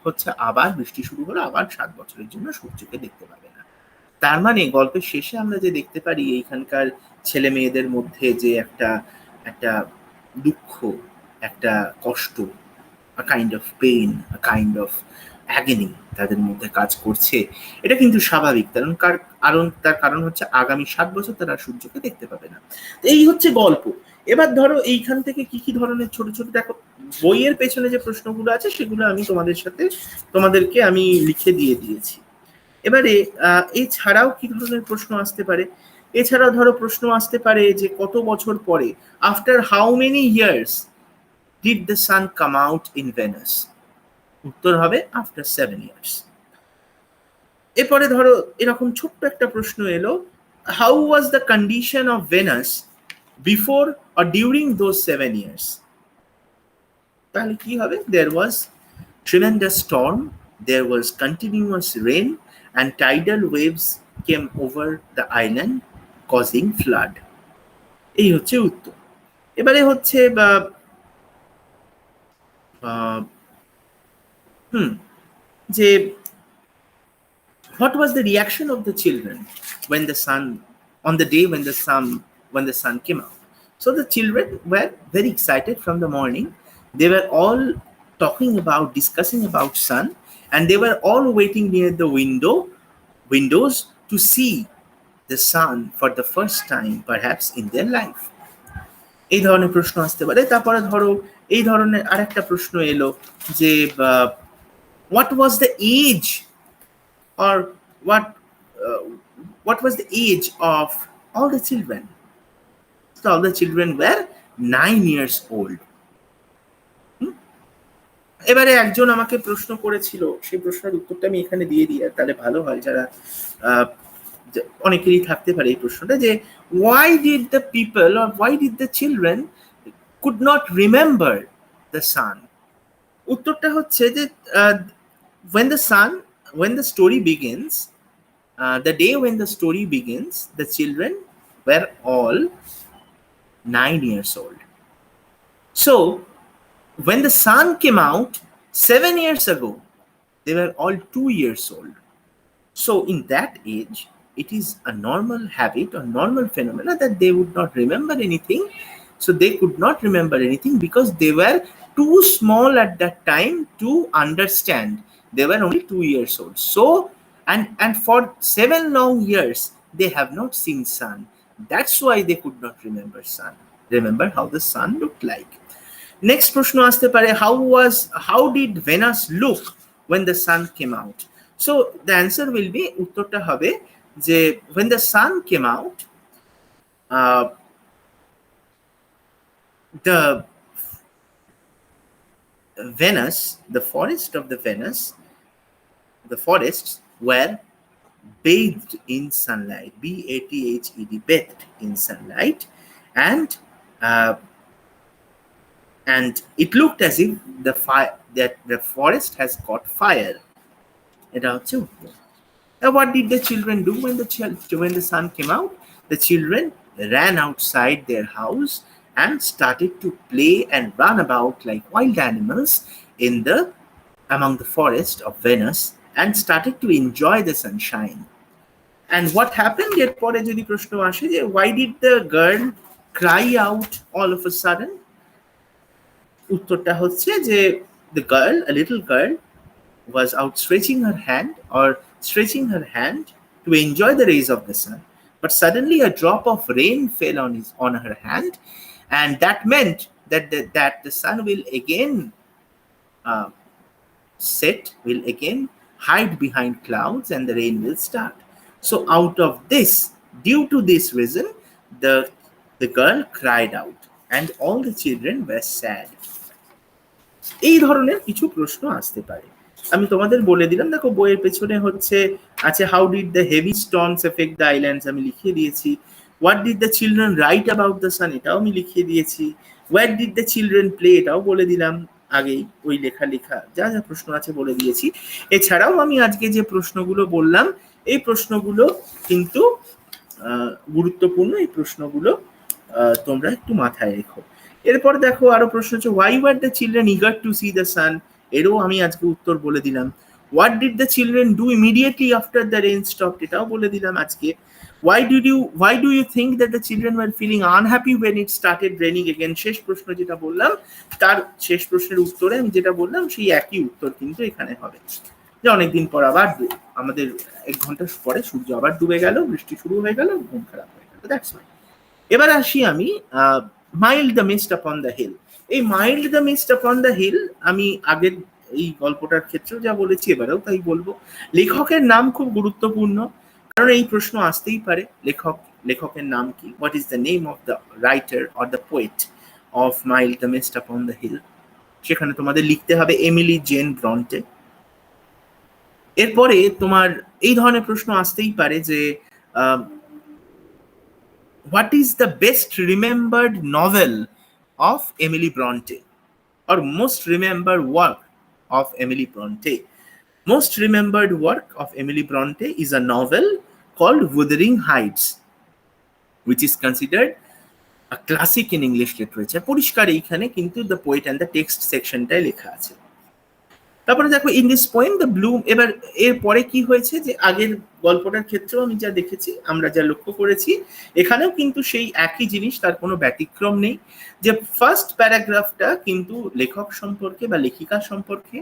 হচ্ছে আবার বৃষ্টি শুরু হলো, আবার 7 বছরের জন্য সূর্যকে দেখতে পাবে না। তার মানে গল্পের শেষে আমরা যে দেখতে পারি এইখানকার ছেলে মেয়েদের মধ্যে যে একটা একটা দুঃখ, একটা কষ্ট, a kind of pain, a kind of agony তাদের মধ্যে কাজ করছে, এটা কিন্তু স্বাভাবিক। তার কারণ হচ্ছে আগামী 7 বছর তারা সূর্যকে দেখতে পাবে না। এই হচ্ছে গল্প। এবার ধরো এইখান থেকে কি কি ধরনের ছোট ছোট, দেখো বইয়ের পেছনে যে প্রশ্নগুলো আছে সেগুলো আমি তোমাদেরকে আমি লিখে দিয়ে দিয়েছি। এবারে এছাড়াও কি ধরনের প্রশ্ন আসতে পারে? এছাড়াও ধরো প্রশ্ন আসতে পারে যে কত বছর পরে, after how many years did the sun come out in Venus? উত্তর হবে আফটার 7 years। এরপরে ধরো এরকম ছোট্ট একটা প্রশ্ন এলো, how was the condition of venous before or during those 7 years? তাহলে কি হবে? দেয়ার ওয়াজ tremendous storm, there was continuous rain, and tidal waves came over the island causing flood। এই হচ্ছে উত্তর। এবারে হচ্ছে বা যে what was the reaction of the children when the sun, on the day when the sun came out? So the children were very excited from the morning. They were all discussing about sun, and they were all waiting near the windows to see the sun for the first time perhaps in their life। এই ধরনের প্রশ্ন আসতে পারে। তারপরে ধরো এই ধরনের আরেকটা প্রশ্ন এলো যে what was the age, or uh, what was the age of all the children? So all the children were 9 years old। এবারে একজন আমাকে প্রশ্ন করেছিল, সেই প্রশ্নের উত্তরটা আমি এখানে দিয়ে দিই, তাহলে ভালো হয়, যারা অনেকেরই থাকতে পারে এই প্রশ্নটা, যে why did the people, or why did the children could not remember the sun? উত্তরটা হচ্ছে যে when the story begins, the day when the story begins, the children were all 9 years old. So when the sun came out 7 years ago, they were all 2 years old. So in that age, it is a normal habit or normal phenomena that they would not remember anything. So they could not remember anything because they were too small at that time to understand. They were only 2 years old. So and for 7 long years they have not seen sun. That's why they could not remember how the sun looked like. Next প্রশ্ন আসতে পারে, how did Venus look when the sun came out? So the answer will be, উত্তরটা হবে যে when the sun came out, the Venus, the forest of the Venus, the forests were bathed in sunlight, bathed, bathed in sunlight, and it looked as if the forest has caught fire. এটা হচ্ছে উত্তর। Now what did the children do when the sun came out? The children ran outside their house and started to play and run about like wild animals among the forest of Venus, and started to enjoy the sunshine. And what happened? এরপরে যদি প্রশ্ন আসে যে why did the girl cry out all of a sudden? উত্তরটা হচ্ছে যে a little girl was stretching her hand to enjoy the rays of the sun, but suddenly a drop of rain fell on her hand, and that meant that the sun will again set, will again hide behind clouds, and the rain will start. So out of this, due to this reason, the girl cried out, and all the children were sad. এই ধরনের কিছু প্রশ্ন আসতে পারে। আমি তোমাদের বলে দিলাম, দেখো বইয়ের পেছনে হচ্ছে আছে how did the heavy storms effect the islands, আমি লিখিয়ে দিয়েছি। What did the children right about the sun, এটাও আমি লিখিয়ে দিয়েছি। What did the children play, এটাও বলে দিলাম আগেই, ওই লেখা যা যা প্রশ্ন আছে বলে দিয়েছি। এছাড়াও আমি আজকে যে প্রশ্নগুলো বললাম এই প্রশ্নগুলো কিন্তু গুরুত্বপূর্ণ, এই প্রশ্নগুলো তোমরা একটু মাথায় রেখো। এরপর দেখো আরো প্রশ্ন হচ্ছে, why were the children eager to see the sun? এরও আমি আজকে উত্তর বলে দিলাম। What did the children do immediately after the rain stopped? এটাও বলে দিলাম আজকে। why do you think that the children were feeling unhappy when it started raining again? শেষ প্রশ্ন যেটা বললাম, তার শেষ প্রশ্নের উত্তরে আমি যেটা বললাম সেই একই উত্তর কিন্তু এখানে হবে, যে অনেকদিন পর আবার আমাদের 1 ঘন্টা পরে সূর্য আবার ডুবে গেল, বৃষ্টি শুরু হয়ে গেল, ঘুম খারাপ হয়ে গেল। That's fine. এবার আসি আমি mild the mist upon the hill. এই mild the mist upon the hill আমি আগের এই গল্পটার ক্ষেত্রেও যা বলেছি এবারেও তাই বলবো। লেখকের নাম খুব গুরুত্বপূর্ণ, কারণ এই প্রশ্ন আসতেই পারে লেখকের নাম কি? What is the name of the writer or the poet of mild the mist upon the hill? সেখানে তোমাদের লিখতে হবে এমিলি জেন ব্রন্টে। এরপরে তোমার এই ধরনের প্রশ্ন আসতেই পারে যে what is the best remembered novel of Emily Bronte, or most remembered work of Emily Bronte? Most remembered work of Emily Bronte is a novel called Wuthering Heights, which is considered a classic in English literature. পরিষ্কার এইখানে কিন্তু the poet and the text সেকশনটায় লেখা আছে। তারপরে দেখো in this poem the Bloom. এবার এর পরে কি হয়েছে, যে আগের গল্পটার ক্ষেত্রেও আমি যা দেখেছি, আমরা যা লক্ষ্য করেছি, এখানেও কিন্তু সেই একই জিনিস, তার কোনো ব্যতিক্রম নেই। যে ফার্স্ট প্যারাগ্রাফটা কিন্তু লেখক সম্পর্কে বা লেখিকা সম্পর্কে,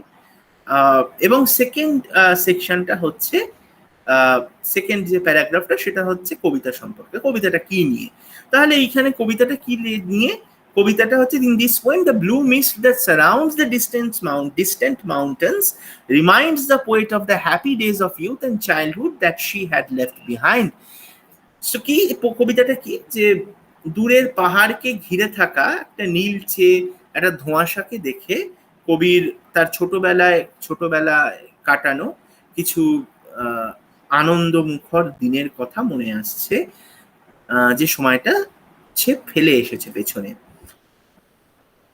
এবং সেকেন্ড সেকশনটা হচ্ছে সেকেন্ড যে প্যারাগ্রাফটা সেটা হচ্ছে কবিতা সম্পর্কে, কবিতাটা কি নিয়ে। তাহলে এইখানে কবিতাটা কি নিয়ে? কবিতাটা হচ্ছে, in this poem the blue mist that surrounds the distant mountains reminds the poet of the happy days of youth and childhood that she had left behind. So কি কবিতাটা কি? যে দূরের পাহাড়কে ঘিরে থাকা একটা নীলচে একটা ধোঁয়াশাকে দেখে কবির তার ছোটবেলায় কাটানো কিছু আনন্দ মুখর দিনের কথা মনে আসছে, যে সময়টা সে ফেলে এসেছে পেছনে।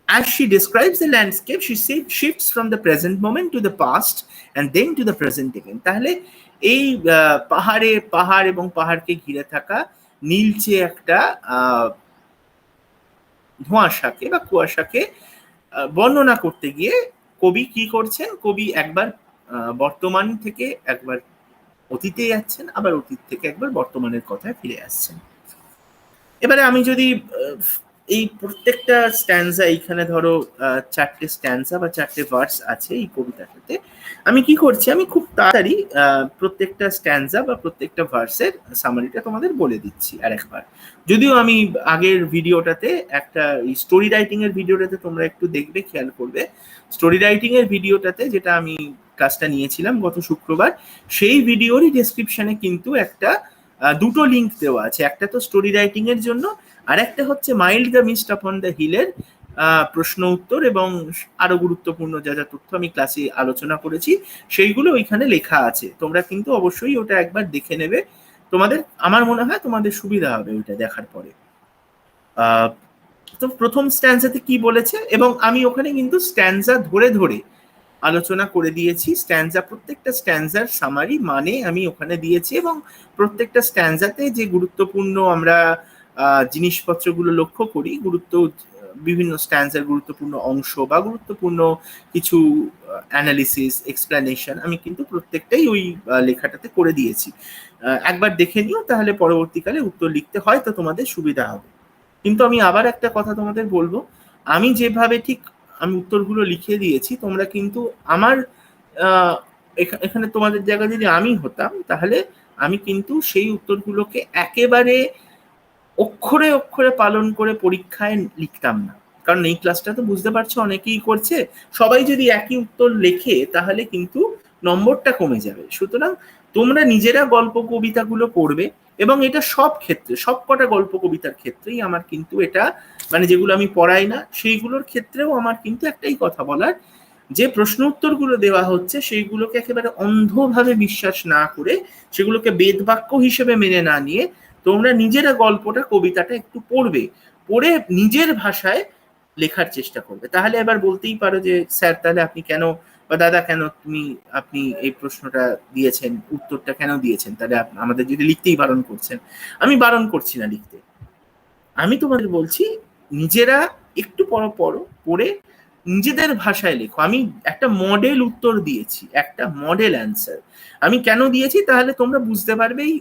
As she describes the landscape, she shifts from the present moment to the past and then to the present again. তাহলে এই পাহাড় এবং পাহাড়কে ঘিরে থাকা নীলচে একটা ধোঁয়াশাকে বা কুয়াশাকে বর্ণনা করতে গিয়ে কবি কি করছেন? কবি একবার বর্তমান থেকে একবার অতীতে যাচ্ছেন, আবার অতীত থেকে একবার বর্তমানের কথায় ফিরে আসছেন। এবারে আমি যদি এই প্রত্যেকটা স্ট্যান্সা, এইখানে ধরো 4টে স্ট্যান্সা বা 4টে ভার্স আছে এই কবিতাটাতে, আমি কি করছি, আমি খুব তাড়াতাড়ি প্রত্যেকটা স্ট্যান্সা বা প্রত্যেকটা ভার্সের সামারিটা তোমাদের বলে দিচ্ছি আরেকবার। যদিও আমি আগের ভিডিওটাতে একটা স্টোরি রাইটিং এর ভিডিওটাতে তোমরা একটু দেখবে, খেয়াল করবে, স্টোরি রাইটিং এর ভিডিওটাতে যেটা আমি ক্লাসটা নিয়েছিলাম গত শুক্রবার, সেই ভিডিওরই ডেসক্রিপশনে কিন্তু একটা দুটো লিঙ্ক দেওয়া আছে। একটা তো স্টোরি রাইটিং এর জন্য, আর একটা হচ্ছে mild the mist upon the হিলের প্রশ্ন উত্তর এবং আরো গুরুত্বপূর্ণ যা যা তথ্য আমি ক্লাসে আলোচনা করেছি সেইগুলো ওইখানে লেখা আছে। তোমরা কিন্তু অবশ্যই ওটা একবার দেখে নেবে, তোমাদের আমার মনে হয় তোমাদের সুবিধা হবে ওইটা দেখার পরে। তো প্রথম স্ট্যান্সাতে কি বলেছে, এবং আমি ওখানে কিন্তু স্ট্যান্সা ধরে ধরে আলোচনা করে দিয়েছি। প্রত্যেকটা স্ট্যান্সার সামারি মানে আমি ওখানে দিয়েছি, এবং প্রত্যেকটা স্ট্যান্সাতে যে গুরুত্বপূর্ণ আমরা জিনিসপত্রগুলো লক্ষ্য করি, বিভিন্ন স্ট্যান্সার গুরুত্বপূর্ণ অংশ বা গুরুত্বপূর্ণ কিছু অ্যানালিসিস, এক্সপ্লেনেশন আমি কিন্তু প্রত্যেকটাই ওই লেখাটাতে করে দিয়েছি। একবার দেখে নিও, তাহলে পরবর্তীকালে উত্তর লিখতে হয়তো তোমাদের সুবিধা হবে। কিন্তু আমি আবার একটা কথা তোমাদের বলবো, আমি যেভাবে ঠিক আমি উত্তরগুলো লিখে দিয়েছি, তোমরা কিন্তু আমার এখানে তোমাদের জায়গায় যদি আমি হতাম, তাহলে আমি কিন্তু সেই উত্তরগুলোকে একেবারে অক্ষরে অক্ষরে পালন করে পরীক্ষায় লিখতাম না। কারণ এই ক্লাসটা তো বুঝতে পারছো অনেকেই করছে, সবাই যদি একই উত্তর লেখে তাহলে কিন্তু নম্বরটা কমে যাবে। সুতরাং তোমরা নিজেরা গল্প কবিতাগুলো পড়বে, এবং এটা সব ক্ষেত্রে, সব কটা গল্প কবিতার ক্ষেত্রেই আমার কিন্তু এটা, মানে যেগুলো আমি পড়াই না সেইগুলোর ক্ষেত্রেও আমার কিন্তু একটাই কথা বলার, যে প্রশ্ন উত্তরগুলো দেওয়া হচ্ছে সেইগুলোকে একেবারে অন্ধভাবে বিশ্বাস না করে, সেগুলোকে বেদবাক্য হিসেবে মেনে না নিয়ে তোমরা নিজেরা গল্পটা কবিতাটা একটু পড়বে, পড়ে নিজের ভাষায় লেখার চেষ্টা করবে। তাহলে এবার বলতেই পারো যে স্যার তাহলে আপনি কেন বা দাদা কেন আপনি এই প্রশ্নটা দিয়েছেন, উত্তরটা কেন দিয়েছেন, তাহলে আমাদের যদি লিখতেই বারণ করছেন। আমি বারণ করছি না লিখতে, আমি তোমাদের বলছি নিজেরা একটু পড়ে নিজেদের ভাষায় লেখো। আমি একটা মডেল উত্তর দিয়েছি, একটা মডেল অ্যান্সার আমি কেন দিয়েছি, তাহলে তোমরা বুঝতে পারবে এই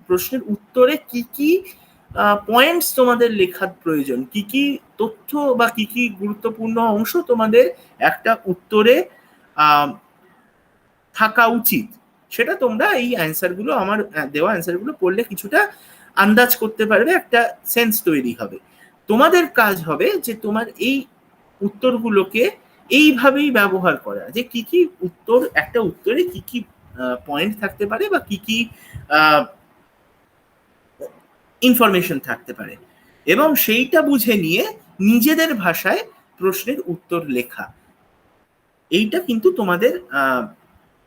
প্রশ্নের উত্তরে কি কি পয়েন্টস তোমাদের লেখার প্রয়োজন, কি কি তথ্য বা কি কি গুরুত্বপূর্ণ অংশ তোমাদের একটা উত্তরে থাকা উচিত, সেটা তোমরা এই অ্যান্সারগুলো, আমার দেওয়া অ্যান্সারগুলো পড়লে কিছুটা আন্দাজ করতে পারবে, একটা সেন্স তৈরি হবে। তোমাদের কাজ হবে যে তোমার এই উত্তরগুলোকে এইভাবেই ব্যবহার করা, যে কি কি উত্তর, একটা উত্তরে কি কি পয়েন্ট থাকতে পারে বা কি কি ইনফরমেশন থাকতে পারে, এবং সেইটা বুঝে নিয়ে নিজেদের ভাষায় প্রশ্নের উত্তর লেখা। এইটা কিন্তু তোমাদের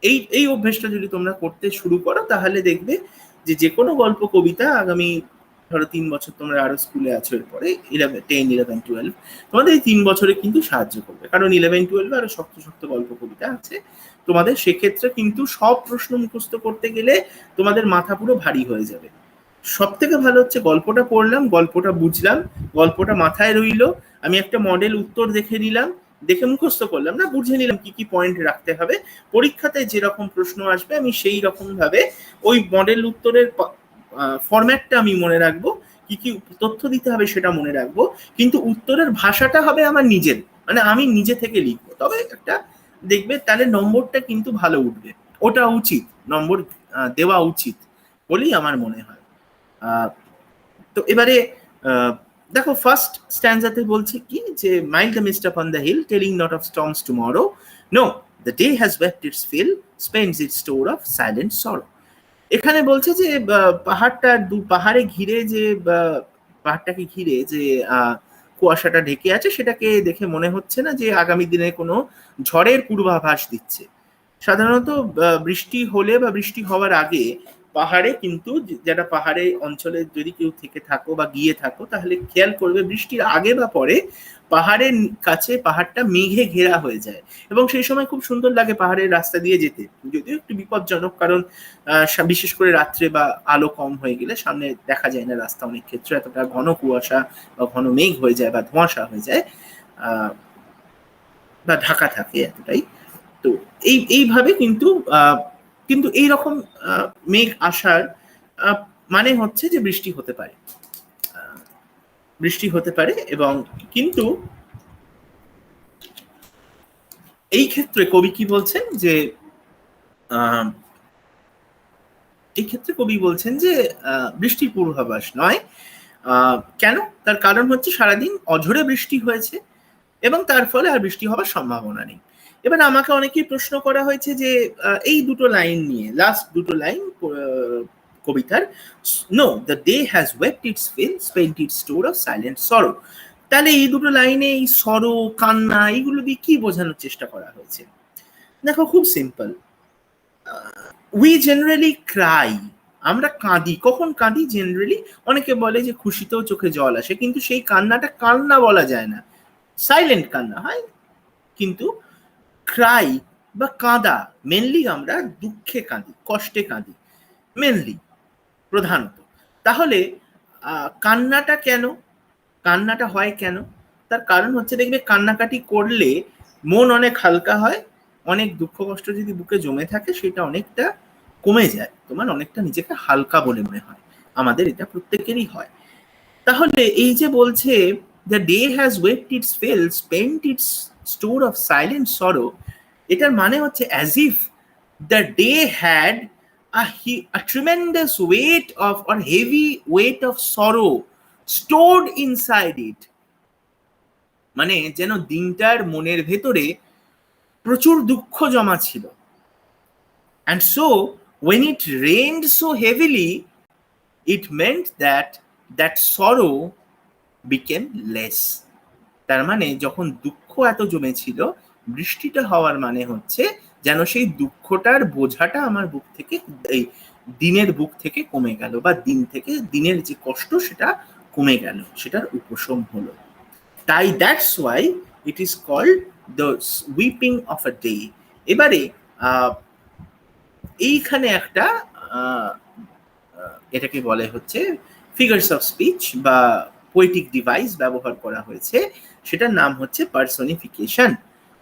এই এই অভ্যেসটা যদি তোমরা করতে শুরু করো, তাহলে দেখবে যে যে কোনো গল্প কবিতা আগামী ধরো 3 বছর তোমরা আরো স্কুলে আছো, এরপরে 10, 11, 12 তোমাদের এই 3 বছরে কিন্তু সাহায্য করবে, কারণ 11, 12 আরো শক্ত শক্ত গল্প কবিতা আছে তোমাদের। সেক্ষেত্রে কিন্তু সব প্রশ্ন মুখস্থ করতে গেলে তোমাদের মাথা পুরো ভারী হয়ে যাবে। সব থেকে ভালো হচ্ছে গল্পটা পড়লাম, গল্পটা বুঝলাম, গল্পটা মাথায় রইলো, আমি একটা মডেল উত্তর দেখে নিলাম, দেখে মুখস্থ করলাম না, বুঝে নিলাম কি কি পয়েন্ট রাখতে হবে, পরীক্ষাতে যেরকম প্রশ্ন আসবে আমি সেই রকম ভাবে ওই মডেল উত্তরের ফরম্যাটটা আমি মনে রাখবো, কি কি তথ্য দিতে হবে সেটা মনে রাখবো, কিন্তু উত্তরের ভাষাটা হবে আমার নিজের, মানে আমি নিজে থেকে লিখবো, তবে একটা দেখবে তাহলে নম্বরটা কিন্তু ভালো উঠবে। ওটা উচিত, নম্বর দেওয়া উচিত বলেই আমার মনে হয়। তো এবারে দেখো ফার্স্ট স্ট্যান্জাতে বলছে কি, যে mild the mist upon the hill telling not of storms tomorrow, no the day has wept its fill spends its store of silent sorrow. এখানে বলছে যে পাহাড়টা পাহাড়ে ঘিরে যে পাহাড়টাকে ঘিরে যে কুয়াশাটা ঢেকে আছে, সেটাকে দেখে মনে হচ্ছে না যে আগামী দিনে কোনো ঝড়ের পূর্বাভাস দিচ্ছে। সাধারণত বৃষ্টি হলে বা বৃষ্টি হওয়ার আগে পাহাড়ে কিন্তু, যারা পাহাড়ে অঞ্চলে যদি কেউ থেকে থাকো বা গিয়ে থাকো, তাহলে খেয়াল করবে বৃষ্টির আগে বা পরে পাহাড়ের কাছে পাহাড়টা মেঘে ঘেরা হয়ে যায়, এবং সেই সময় খুব সুন্দর লাগে পাহাড়ের রাস্তা দিয়ে যেতে, যদিও একটু বিপজ্জনক, কারণ বিশেষ করে রাত্রে বা আলো কম হয়ে গেলে সামনে দেখা যায় না রাস্তা, অনেক ক্ষেত্রে এতটা ঘন কুয়াশা বা ঘন মেঘ হয়ে যায় বা ধোঁয়াশা হয়ে যায় বা ঢাকা থাকে এতটাই। তো এইভাবে কিন্তু কিন্তু এইরকম মেঘ আসার মানে হচ্ছে যে বৃষ্টি হতে পারে, বৃষ্টি হতে পারে। এবং কিন্তু এই ক্ষেত্রে কবি কি বলছেন, যে এই ক্ষেত্রে কবি বলছেন যে বৃষ্টির পূর্বাভাস নয়। কেন? তার কারণ হচ্ছে সারাদিন অঝোরে বৃষ্টি হয়েছে এবং তার ফলে আর বৃষ্টি হওয়ার সম্ভাবনা নেই। এবার আমাকে অনেকেই প্রশ্ন করা হয়েছে যে এই দুটো লাইন নিয়ে, লাস্ট দুটো লাইন কবিতার, no the day has wept its fill spent its store of silent sorrow, তাহলে এই দুটো লাইনে এই সরো, কান্না, এইগুলো দিয়ে কি বোঝানোর চেষ্টা করা হয়েছে? দেখো খুব সিম্পল, উই জেনারেলি ক্রাই, আমরা কাঁদি। কখন কাঁদি জেনারেলি? অনেকে বলে যে খুশিতেও চোখে জল আসে, কিন্তু সেই কান্নাটা কান্না বলা যায় না, সাইলেন্ট কান্না হয়। কিন্তু ক্রাই বা কাঁদা, মেনলি আমরা দুঃখে কাঁদি, কষ্টে কাঁদি মেনলি, প্রধানত। তাহলে কান্নাটা কেন, কান্নাটা হয় কেন? তার কারণ হচ্ছে দেখবে কান্নাকাটি করলে মন অনেক হালকা হয়, অনেক দুঃখ কষ্ট যদি বুকে জমে থাকে সেটা অনেকটা কমে যায়, তোমার অনেকটা নিজেকে হালকা বলে মনে হয়, আমাদের এটা প্রত্যেকেরই হয়। তাহলে এই যে বলছে the day has wept its fill spent its store of silent sorrow, এটার মানে হচ্ছে as if the day had a tremendous weight of or heavy weight of sorrow stored inside it, মানে যেন দিনটার মনের ভেতরে প্রচুর দুঃখ জমা ছিল। and so when it rained so heavily it meant that that sorrow became less, তার মানে যখন দুঃখ এত জমেছিল, বৃষ্টিটা হওয়ার মানে হচ্ছে যেন সেই দুঃখটার বোঝাটা আমার বুক থেকে, এই দিনের বুক থেকে কমে গেল, বা দিন থেকে দিনের যে কষ্ট সেটা কমে গেল, সেটার উপশম হলো। তাই that's why it is called the weeping of a day, এবারে এইখানে একটা এটাকে বলে হচ্ছে ফিগার্স অফ স্পিচ বা পোয়েটিক ডিভাইস ব্যবহার করা হয়েছে, সেটার নাম হচ্ছে পার্সনিফিকেশন।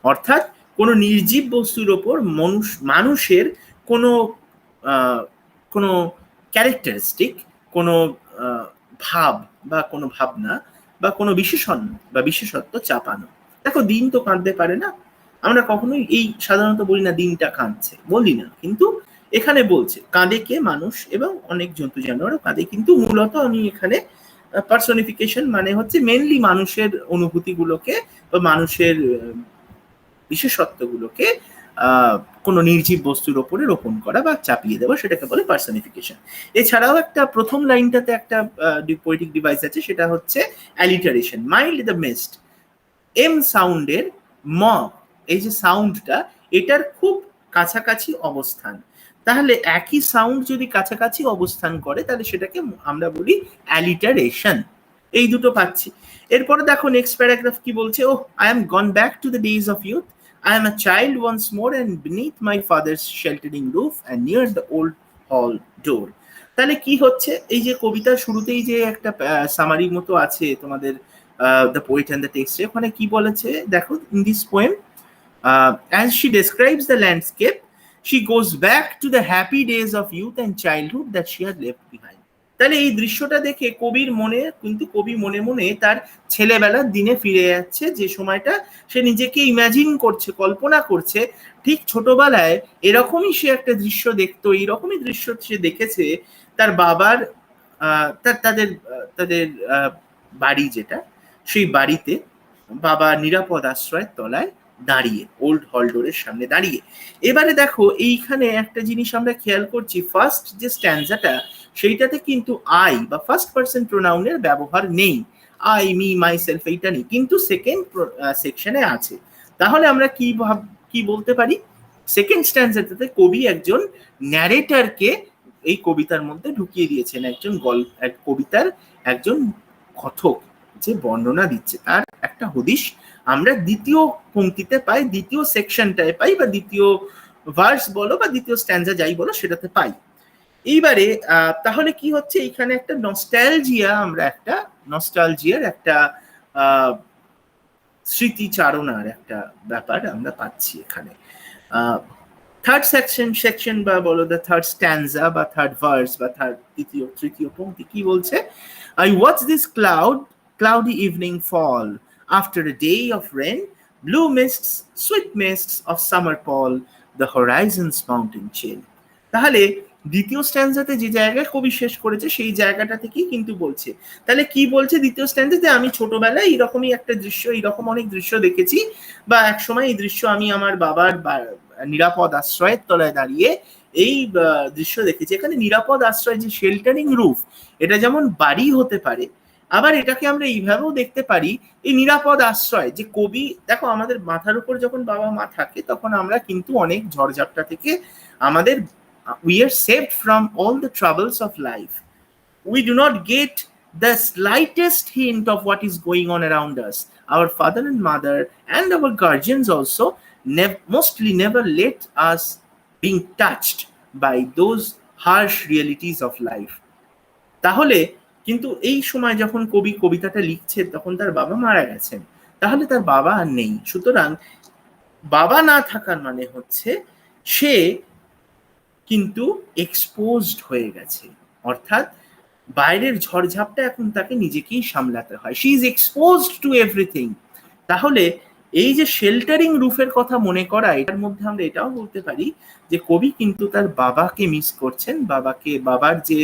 অর্থাৎ কোনো নির্জীব বস্তুর ওপর মানুষের কোনো কোনো ক্যারেক্টারিস্টিক, কোনো ভাব বা কোনো ভাবনা বা কোনো বিশেষণ বা বিশেষত্ব চাপানো। দেখো, দিন তো কাঁদতে পারে না, আমরা কখনোই এই সাধারণত বলি না দিনটা কাঁদছে, বলি না, কিন্তু এখানে বলছে কাঁদে কে? মানুষ এবং অনেক জন্তু জানোয়ারও কাঁদে। কিন্তু মূলত আমি এখানে পার্সনিফিকেশন মানে হচ্ছে মেনলি মানুষের অনুভূতিগুলোকে বা মানুষের বিশেষত্বগুলোকে কোনো নির্জীব বস্তুর ওপরে রোপণ করা বা চাপিয়ে দেওয়া, সেটাকে বলে পার্সনিফিকেশন। এছাড়াও একটা প্রথম লাইনটাতে একটা পোয়েটিক ডিভাইস আছে, সেটা হচ্ছে alliteration. Mild the mist, M সাউন্ডের ম, এই যে সাউন্ডটা, এটার খুব কাছাকাছি অবস্থান। তাহলে একই সাউন্ড যদি কাছাকাছি অবস্থান করে তাহলে সেটাকে আমরা বলি অ্যালিটারেশন। এই দুটো পাচ্ছি। এরপরে দেখো নেক্সট প্যারাগ্রাফ কি বলছে, oh I am gone back to the days of youth, I am a child once more and beneath my father's sheltering roof and near the old hall door. তাহলে কি হচ্ছে, এই যে কবিতার শুরুতেই যে একটা সামারি মতো আছে তোমাদের the poet and the text, ওখানে কি বলেছে দেখো, in this poem as she describes the landscape she goes back to the happy days of youth and childhood that she had left behind. তাহলে এই দৃশ্যটা দেখে কবির মনে, কিন্তু কবি মনে মনে তার ছেলেবেলার দিনে ফিরে যাচ্ছে, যে সময়টা সে নিজেকে ইমাজিন করছে, কল্পনা করছে ঠিক ছোটবেলায় এরকমই সে একটা দৃশ্য দেখতো, এইরকমই দৃশ্য সে দেখেছে তার বাবার তাদের তাদের বাড়ি যেটা, সেই বাড়িতে বাবা নিরাপদ আশ্রয়ের তলায় দাঁড়িয়ে, ওল্ড হলডোরের সামনে দাঁড়িয়ে। এবারে দেখো এইখানে একটা জিনিস আমরা খেয়াল করছি, ফার্স্ট যে স্ট্যান্ডাটা সেইটাতে কিন্তু আই বা ফার্স্ট পার্সন প্রোনাউনের ব্যবহার নেই, আই মি মাই সেলফ এইটা নেই, কিন্তু সেকেন্ড সেকশনে আছে। তাহলে আমরা কি বলতে পারি, সেকেন্ড স্ট্যান্ডাতে কবি একজন ন্যারেটরকে এই কবিতার মধ্যে ঢুকিয়ে দিয়েছেন, একজন কবিতার একজন কথক যে বর্ণনা দিচ্ছে তার একটা হদিশ আমরা দ্বিতীয় পংক্তিতে পাই, দ্বিতীয় সেকশনটায় পাই, বা দ্বিতীয় ভার্স বলো বা দ্বিতীয় স্ট্যান্জা যাই বলো সেটাতে পাই। এইবারে তাহলে কি হচ্ছে, এইখানে একটা নস্টালজিয়ার একটা স্মৃতিচারণার একটা ব্যাপার আমরা পাচ্ছি এখানে। থার্ড সেকশন বা বলো দ্য থার্ড স্ট্যান্জা বা থার্ড ভার্স বা তৃতীয় পংক্তি কি বলছে, I watch this cloudy evening fall after a day of rain, blue mists, sweet mists of summer pall, the horizon's mountain chill. তাহলে দ্বিতীয় স্ট্যান্জাতে যে জায়গায় কবি শেষ করেছে সেই জায়গাটা থেকেই কিন্তু বলছে। তাহলে কি বলছে দ্বিতীয় স্ট্যান্জাতে, আমি ছোটবেলায় এরকমই একটা দৃশ্য, এরকম অনেক দৃশ্য দেখেছি, বা একসময় এই দৃশ্য আমি আমার বাবার নিরাপদ আশ্রয়ের তলায় দাঁড়িয়ে এই দৃশ্য দেখেছি। এখানে নিরাপদ আশ্রয় যে শেল্টারিং রুফ, এটা যেমন বাড়ি হতে পারে, আবার এটাকে আমরা এইভাবেও দেখতে পারি, এই নিরাপদ আশ্রয় যে কবি, দেখো আমাদের মাথার উপর যখন বাবা মা থাকে তখন আমরা কিন্তু অনেক ঝড়ঝাপটা থেকে আমাদের we are saved from all the troubles of life. We do not get the slightest hint of what is going on around us. Our father and mother and our guardians also mostly never let us being touched by those harsh realities of life. তাহলে কিন্তু এই সময় যখন কবি কবিতাটা লিখছে তখন তার বাবা মারা গেছেন, তাহলে তার বাবা আর নেই। সুতরাং বাবা না থাকার মানে হচ্ছে সে কিন্তু এক্সপোজড হয়ে গেছে, অর্থাৎ বাইরের ঝড়ঝাপটা এখন তাকে নিজেকেই সামলাতে হয়, she is exposed two everything. তাহলে এই যে শেল্টারিং রুফের কথা মনে করা, এটার মধ্যে আমরা এটাও বলতে পারি যে কবি কিন্তু তার বাবাকে মিস করছেন, বাবার যে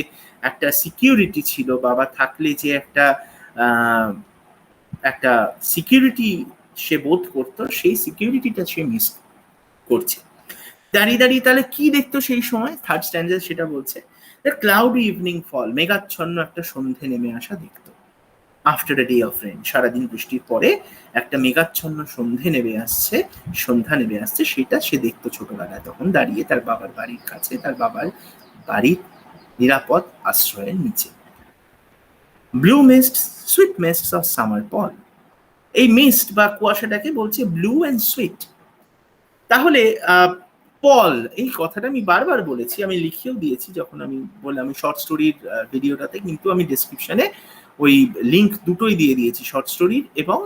একটা সিকিউরিটি ছিল, বাবা থাকলে যে একটা সিকিউরিটি সে বোধ করতো, সেই সিকিউরিটিটা সে মিস করছে। দাঁড়িয়ে দাঁড়িয়ে তাহলে কি দেখতো সেই সময়, থার্ড স্ট্যান্ডার্ড সেটা বলছে, ক্লাউডি ইভিনিং ফল, মেঘাচ্ছন্ন একটা সন্ধে নেমে আসা দেখতো, after a day of rain, সারাদিন বৃষ্টির পরে একটা মেঘাচ্ছন্ন সন্ধ্যা নেমে আসছে, সেটা সে দেখতো ছোটবেলায়, তখন দাঁড়িয়ে তার বাবার বাড়ির কাছে, তার বাবার বাড়ির নিরাপদ আশ্রয়ের নিচে। Blue mist, sweet mist of summer pall, এই মিস্ট বা কুয়াশাটাকে বলছে ব্লু অ্যান্ড সুইট। তাহলে পল, এই কথাটা আমি বারবার বলেছি, আমি লিখেও দিয়েছি যখন আমি বললাম আমি শর্ট স্টোরির ভিডিওটাতে, কিন্তু আমি ডেসক্রিপশনে ওই লিঙ্ক দুটোই দিয়ে দিয়েছি, শর্ট স্টোরির এবং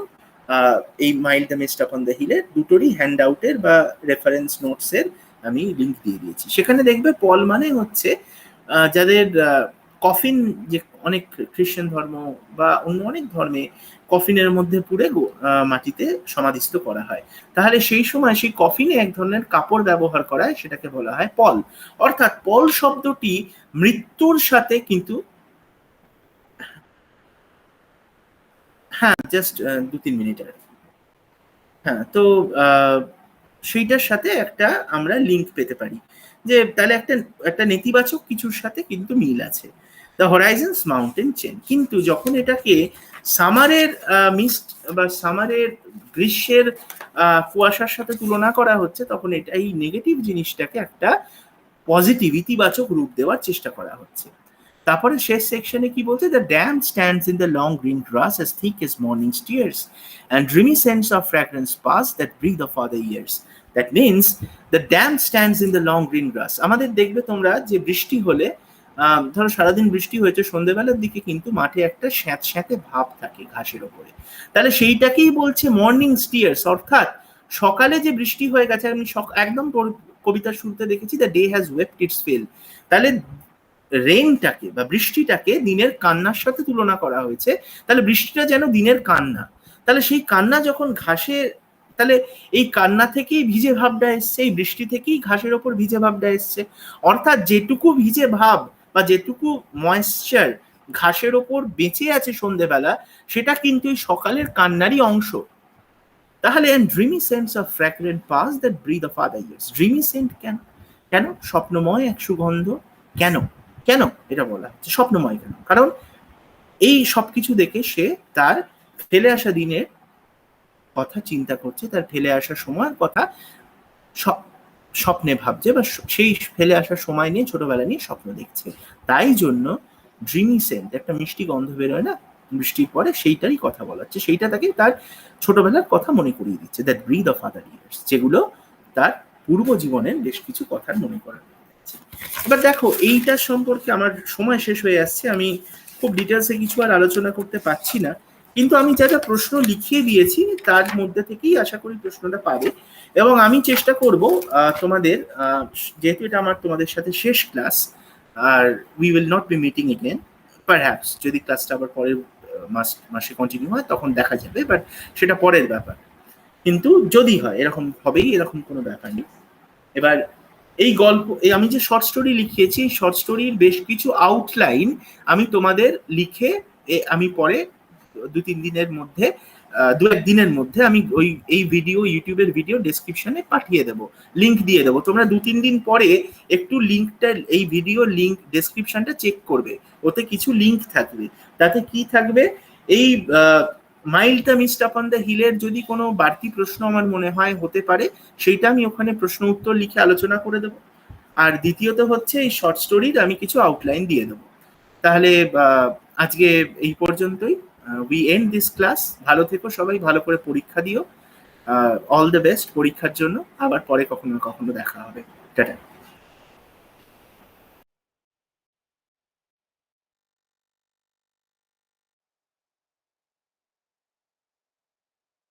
এই mild the mist upon the হিলের দুটোরই হ্যান্ড আউটের বা রেফারেন্স নোটসের আমি লিঙ্ক দিয়ে দিয়েছি। সেখানে দেখবে পল মানে হচ্ছে যাদের কফিন, যে অনেক খ্রিস্টান ধর্ম বা অন্য অনেক ধর্মে কফিনের মধ্যে পুড়ে মাটিতে সমাধিস্থ করা হয়, তাহলে সেই সময় সেই কফিনে এক ধরনের কাপড় ব্যবহার করা হয়, সেটাকে বলা হয় পল। অর্থাৎ পল শব্দটি মৃত্যুর সাথে কিন্তু, হ্যাঁ জাস্ট 2-3 মিনিট আর কি। হ্যাঁ, তো সেইটার সাথে একটা আমরা লিঙ্ক পেতে পারি, যে তাহলে একটা একটা নেতিবাচক কিছুর সাথে কিন্তু মিল আছে, দ্য হরাইজনস মাউন্টেন চেন। কিন্তু যখন এটাকে সামারের মিস্ট বা সামারের গ্রীষ্মের কুয়াশার সাথে তুলনা করা হচ্ছে, তখন এটা এই নেগেটিভ জিনিসটাকে একটা পজিটিভ ইতিবাচক রূপ দেওয়ার চেষ্টা করা হচ্ছে। তারপরে শেষ সেকশনে কি বলছে, the damp stands in the long green grass as thick as morning tears and dreamy scents of fragrance pass that breathe of other years. That means the dam stands in the long green grass. আমাদের দেখবে তোমরা যে বৃষ্টি হলে ধরো সারাদিন বৃষ্টি হয়েছে, সন্ধ্যেবেলার দিকে কিন্তু মাঠে একটা স্যাঁত স্যাঁতে ভাব থাকে ঘাসের ওপরে, তাহলে সেইটাকেই বলছে মর্নিং স্টিয়ার্স, অর্থাৎ সকালে যে বৃষ্টি হয়ে গেছে, আমি একদম কবিতার শুরুতে দেখেছি the day has wept its fill, তাহলে রেইনটাকে বা বৃষ্টিটাকে দিনের কান্নার সাথে তুলনা করা হয়েছে, তাহলে বৃষ্টিটা যেন দিনের কান্না, তাহলে সেই কান্না যখন ঘাসে, তাহলে এই কান্না থেকেই ভিজে ভাবটা এসছে, এই বৃষ্টি থেকেই ঘাসের ওপর ভিজে ভাবটা এসছে, অর্থাৎ যেটুকু ভিজে ভাব বা যেটুকু ময়েশ্চার ঘাসের ওপর বেঁচে আছে সন্ধেবেলা, সেটা কিন্তু এই সকালের কান্নারই অংশ। তাহলে dreamy scents of fragrant pass that breathe of other years, dreamy scent কেন, কেন স্বপ্নময় এক সুগন্ধ, কেন কেন এটা বলা হচ্ছে স্বপ্নময় কেন, কারণ এই সবকিছু দেখে সে তার ফেলে আসা দিনের কথা চিন্তা করছে, তার ফেলে আসা সময়ের কথা স্বপ্নে ভাবছে, বা সেই ফেলে আসার সময় নিয়ে ছোটবেলা নিয়ে স্বপ্ন দেখছে, তাই জন্য ড্রিমি সেন্ট, একটা মিষ্টি গন্ধ বেরোয় না বৃষ্টির পরে, সেইটারই কথা বলা হচ্ছে, সেইটা তাকে তার ছোটবেলার কথা মনে করিয়ে দিচ্ছে, that breathe of other years, যেগুলো তার পূর্ব জীবনের বেশ কিছু কথা মনে করা যাচ্ছে। এবার দেখো এইটার সম্পর্কে আমার সময় শেষ হয়ে আসছে, আমি খুব ডিটেলসে কিছু আর আলোচনা করতে পারছি না, কিন্তু আমি যা যা প্রশ্ন লিখিয়ে দিয়েছি তার মধ্যে থেকেই আশা করি প্রশ্নটা পাবে, এবং আমি চেষ্টা করব তোমাদের, যেহেতু এটা আমার তোমাদের সাথে শেষ ক্লাস, আর we will not be meeting again, perhaps যদি ক্লাসটা আবার পরের মাসে কন্টিনিউ হয় তখন দেখা যাবে, বাট সেটা পরের ব্যাপার, কিন্তু যদি হয় এরকম হবেই, এরকম কোনো ব্যাপার নেই। এবার এই গল্প, এই আমি যে শর্ট স্টোরি লিখিয়েছি, শর্ট স্টোরির বেশ কিছু আউটলাইন আমি তোমাদের লিখে আমি পরে 2-3 দিনের মধ্যে, 2-1 দিনের মধ্যে আমি ওই এই ভিডিও, ইউটিউবের ভিডিও ডেসক্রিপশনে পাঠিয়ে দেবো, লিঙ্ক দিয়ে দেবো, তোমরা 2-3 দিন পরে একটু লিঙ্কটা, এই ভিডিও লিঙ্ক ডেসক্রিপশনটা চেক করবে, ওতে কিছু লিঙ্ক থাকবে, তাতে কি থাকবে, এই mild the mist upon the হিলের যদি কোনো বাড়তি প্রশ্ন আমার মনে হয় হতে পারে, সেইটা আমি ওখানে প্রশ্ন উত্তর লিখে আলোচনা করে দেবো, আর দ্বিতীয়ত হচ্ছে এই শর্ট স্টোরির আমি কিছু আউটলাইন দিয়ে দেবো। তাহলে আজকে এই পর্যন্তই, উই এন্ড দিস ক্লাস। ভালো থেকো সবাই, ভালো করে পরীক্ষা দিও, অল দ্য বেস্ট পরীক্ষার জন্য, আবার পরে কখনো কখনো দেখা হবে, টাটা।